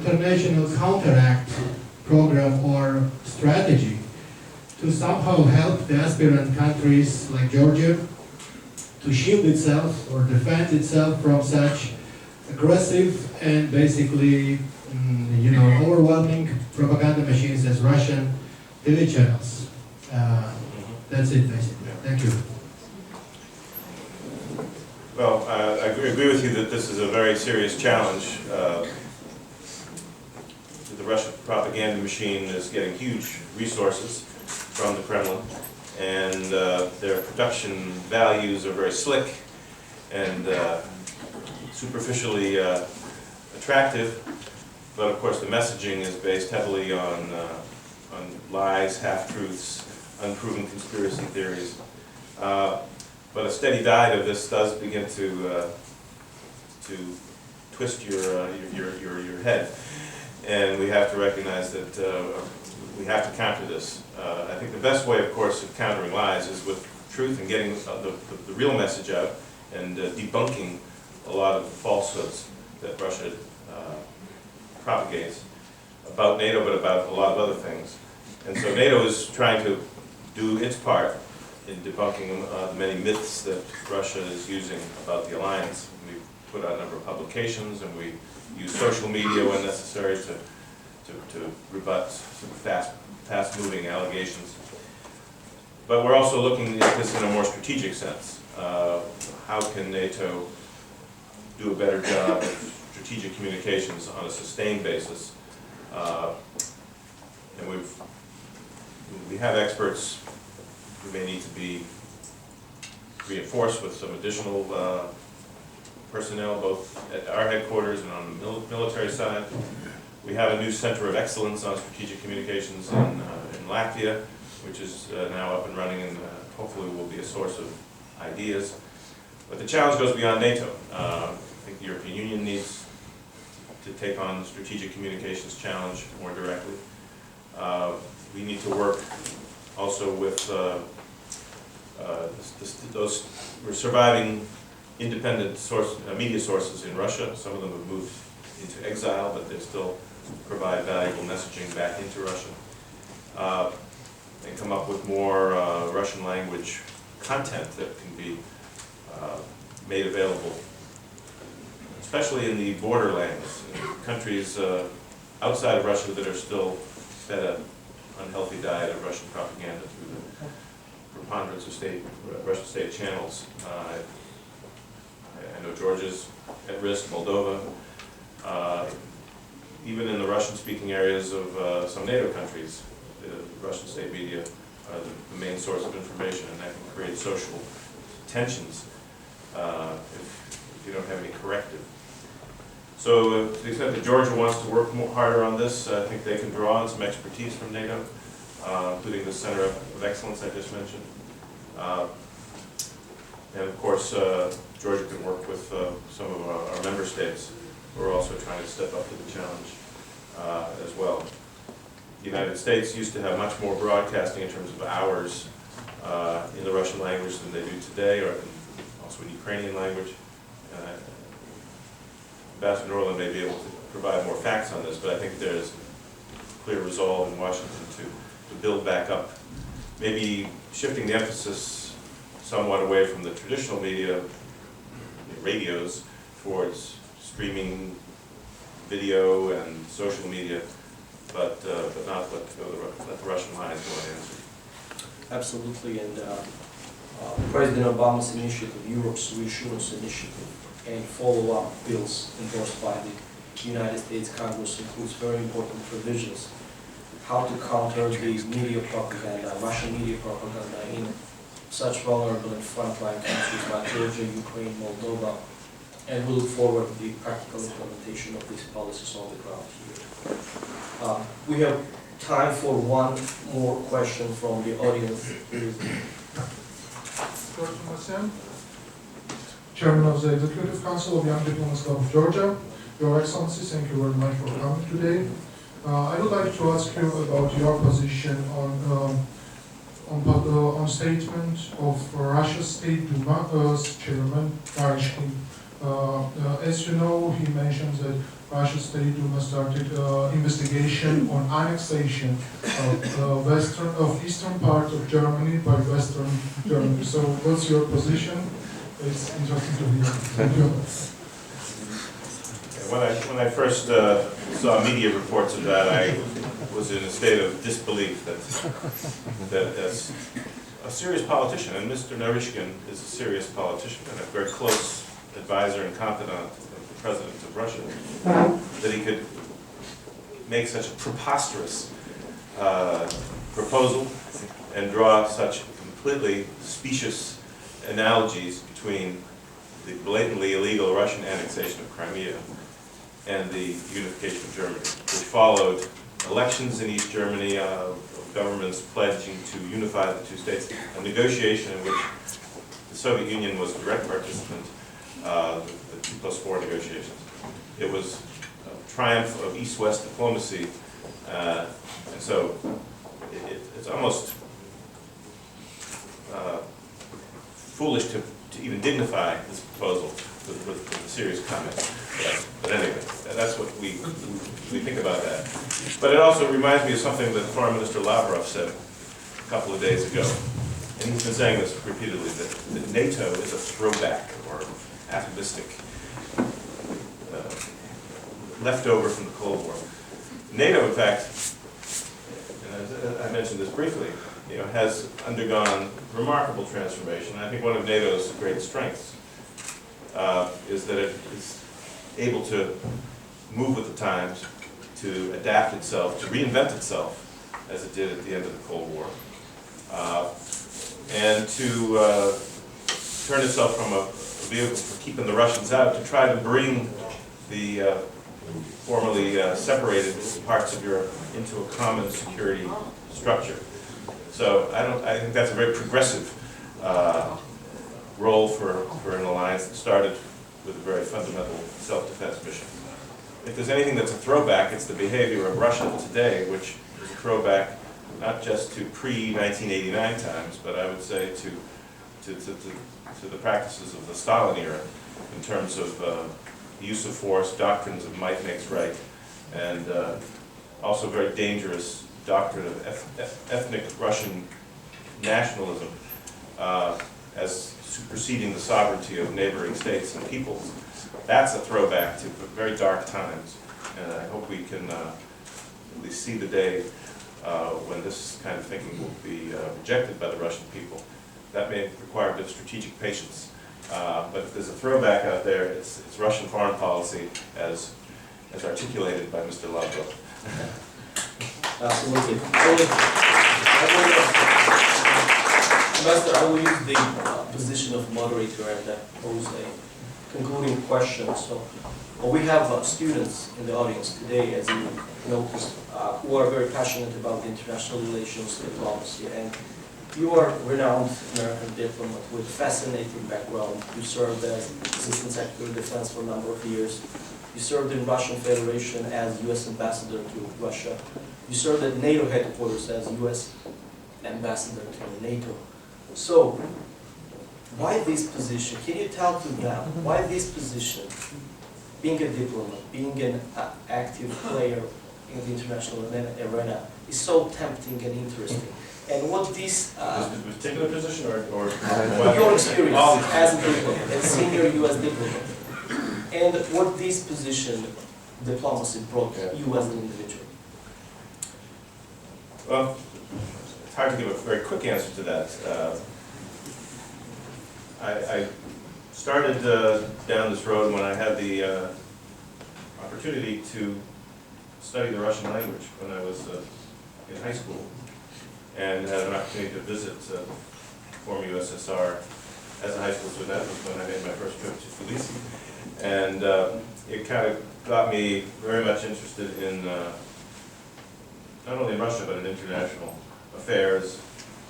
[SPEAKER 13] international counteract program or strategy to somehow help the aspirant countries like Georgia to shield itself or defend itself from such aggressive and basically, overwhelming propaganda machines as Russian TV channels? That's it, basically. Thank you.
[SPEAKER 3] Well, I agree with you that this is a very serious challenge. The Russian propaganda machine is getting huge resources from the Kremlin, and their production values are very slick and superficially attractive, but of course the messaging is based heavily on lies, half-truths, unproven conspiracy theories. But a steady diet of this does begin to twist your head, and we have to recognize that we have to counter this. I think the best way, of course, of countering lies is with truth and getting the real message out and debunking a lot of the falsehoods that Russia propagates about NATO, but about a lot of other things. And so NATO is trying to do its part in debunking the many myths that Russia is using about the alliance. We put out a number of publications, and we use social media when necessary to rebut some fast-moving allegations. But we're also looking at this in a more strategic sense. How can NATO do a better job of strategic communications on a sustained basis? And we have experts who may need to be reinforced with some additional personnel, both at our headquarters and on the military side. We have a new Center of Excellence on Strategic Communications in Latvia, which is now up and running, and hopefully will be a source of ideas. But the challenge goes beyond NATO. I think the European Union needs to take on the strategic communications challenge more directly. We need to work also with those surviving independent media sources in Russia. Some of them have moved into exile, but they still provide valuable messaging back into Russia. And come up with more Russian language content that can be made available especially in the borderlands, countries outside of Russia that are still fed an unhealthy diet of Russian propaganda through the preponderance of Russian state channels. I know Georgia's at risk, Moldova, even in the Russian-speaking areas of some NATO countries, the Russian state media are the main source of information, and that can create social tensions if you don't have any corrective. So to the extent that Georgia wants to work more harder on this, I think they can draw on some expertise from NATO, including the Center of Excellence I just mentioned. And of course, Georgia can work with some of our member states who are also trying to step up to the challenge as well. The United States used to have much more broadcasting in terms of hours in the Russian language than they do today, or also in Ukrainian language. Ambassador Norland may be able to provide more facts on this, but I think there's clear resolve in Washington to build back up, maybe shifting the emphasis somewhat away from the traditional media, radios, towards streaming video and social media, but not let the Russian lines go unanswered.
[SPEAKER 2] Absolutely, and President Obama's initiative, Europe's Reassurance Initiative, and follow-up bills endorsed by the United States Congress includes very important provisions how to counter the media propaganda, Russian media propaganda in such vulnerable and frontline countries like Georgia, Ukraine, Moldova, and we look forward to the practical implementation of these policies on the ground here. We have time for one more question from the audience.
[SPEAKER 14] Chairman of the Executive Council of Young Diplomats Club of Georgia, Your Excellency, thank you very much for coming today. I would like to ask you about your position on statement of Russia's State Duma's Chairman Darchiashvili. As you know, he mentions that Russia's State Duma started investigation on annexation of eastern part of Germany by Western Germany. So, what's your position? It's interesting to hear. Thank you.
[SPEAKER 3] When I first saw media reports of that, I was in a state of disbelief that as a serious politician, and Mr. Naryshkin is a serious politician and a very close advisor and confidant of the President of Russia, that he could make such a preposterous proposal and draw such completely specious analogies between the blatantly illegal Russian annexation of Crimea and the unification of Germany, which followed elections in East Germany, governments pledging to unify the two states, a negotiation in which the Soviet Union was a direct participant, the 2+4 negotiations. It was a triumph of East-West diplomacy, and so it's almost foolish to even dignify this proposal with a serious comment. But anyway, that's what we think about that. But it also reminds me of something that Foreign Minister Lavrov said a couple of days ago. And he's been saying this repeatedly, that NATO is a throwback or atavistic leftover from the Cold War. NATO, in fact, and I mentioned this briefly, has undergone remarkable transformation. I think one of NATO's great strengths is that it is able to move with the times, to adapt itself, to reinvent itself, as it did at the end of the Cold War, and to turn itself from a vehicle for keeping the Russians out to try to bring the formerly separated parts of Europe into a common security structure. So I think that's a very progressive role for an alliance that started with a very fundamental self-defense mission. If there's anything that's a throwback, it's the behavior of Russia today, which is a throwback not just to pre-1989 times, but I would say to the practices of the Stalin era in terms of the use of force, doctrines of might makes right, and also very dangerous doctrine of ethnic Russian nationalism as superseding the sovereignty of neighboring states and peoples. That's a throwback to very dark times, and I hope we can at least see the day when this kind of thinking will be rejected by the Russian people. That may require a bit of strategic patience. But if there's a throwback out there, it's Russian foreign policy as articulated by Mr. Lavrov.
[SPEAKER 2] Absolutely. Ambassador, I will use the position of moderator and pose a concluding question. So, we have students in the audience today, as you noticed, who are very passionate about the international relations, diplomacy, and you are a renowned American diplomat with a fascinating background. You served as Assistant Secretary of Defense for a number of years. You served in Russian Federation as U.S. Ambassador to Russia. You served at NATO headquarters as U.S. Ambassador to NATO. So, why this position? Can you tell to them why this position, being a diplomat, being an active player in the international arena, is so tempting and interesting? And what this
[SPEAKER 3] particular position or
[SPEAKER 2] your experience as a diplomat, as senior U.S. diplomat, and what this position, diplomacy, brought you as an individual?
[SPEAKER 3] Well, it's hard to give a very quick answer to that. I started down this road when I had the opportunity to study the Russian language when I was in high school, and had an opportunity to visit former USSR as a high school student. That was when I made my first trip to Tbilisi. And it kind of got me very much interested in not only in Russia, but in international affairs,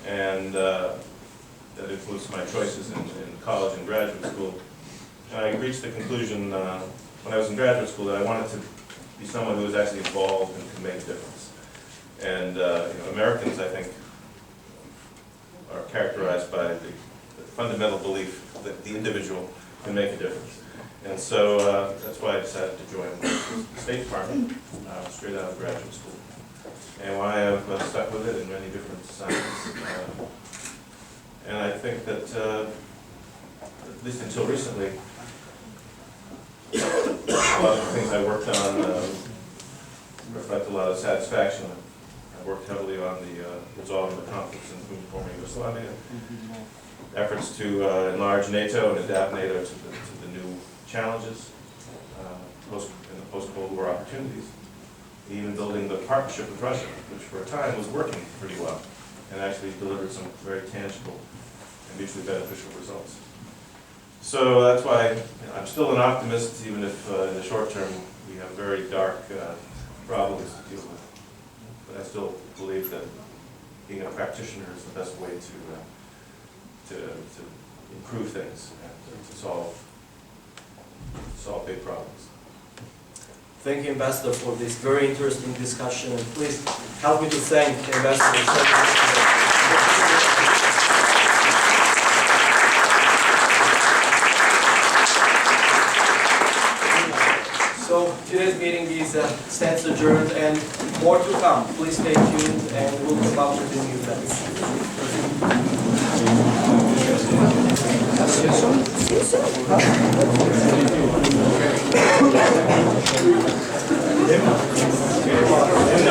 [SPEAKER 3] and that influenced my choices in college and graduate school. And I reached the conclusion when I was in graduate school that I wanted to be someone who was actually involved and could make a difference. And Americans, I think, are characterized by the fundamental belief that the individual can make a difference. And so that's why I decided to join the State Department straight out of graduate school. And why I've stuck with it in many different assignments. And I think that, at least until recently, a lot of the things I worked on reflect a lot of satisfaction. I worked heavily on the resolving the conflicts in former Yugoslavia, efforts to enlarge NATO and adapt NATO to the new challenges in the post-Cold War opportunities, even building the partnership with Russia, which for a time was working pretty well and actually delivered some very tangible and mutually beneficial results. So that's why I'm still an optimist, even if in the short term we have very dark problems to deal with. But I still believe that being a practitioner is the best way to improve things and to solve big problems.
[SPEAKER 2] Thank you, Ambassador, for this very interesting discussion, and please help me to thank Ambassador. So today's meeting is stands adjourned, and more to come. Please stay tuned, and we'll come up with the new events.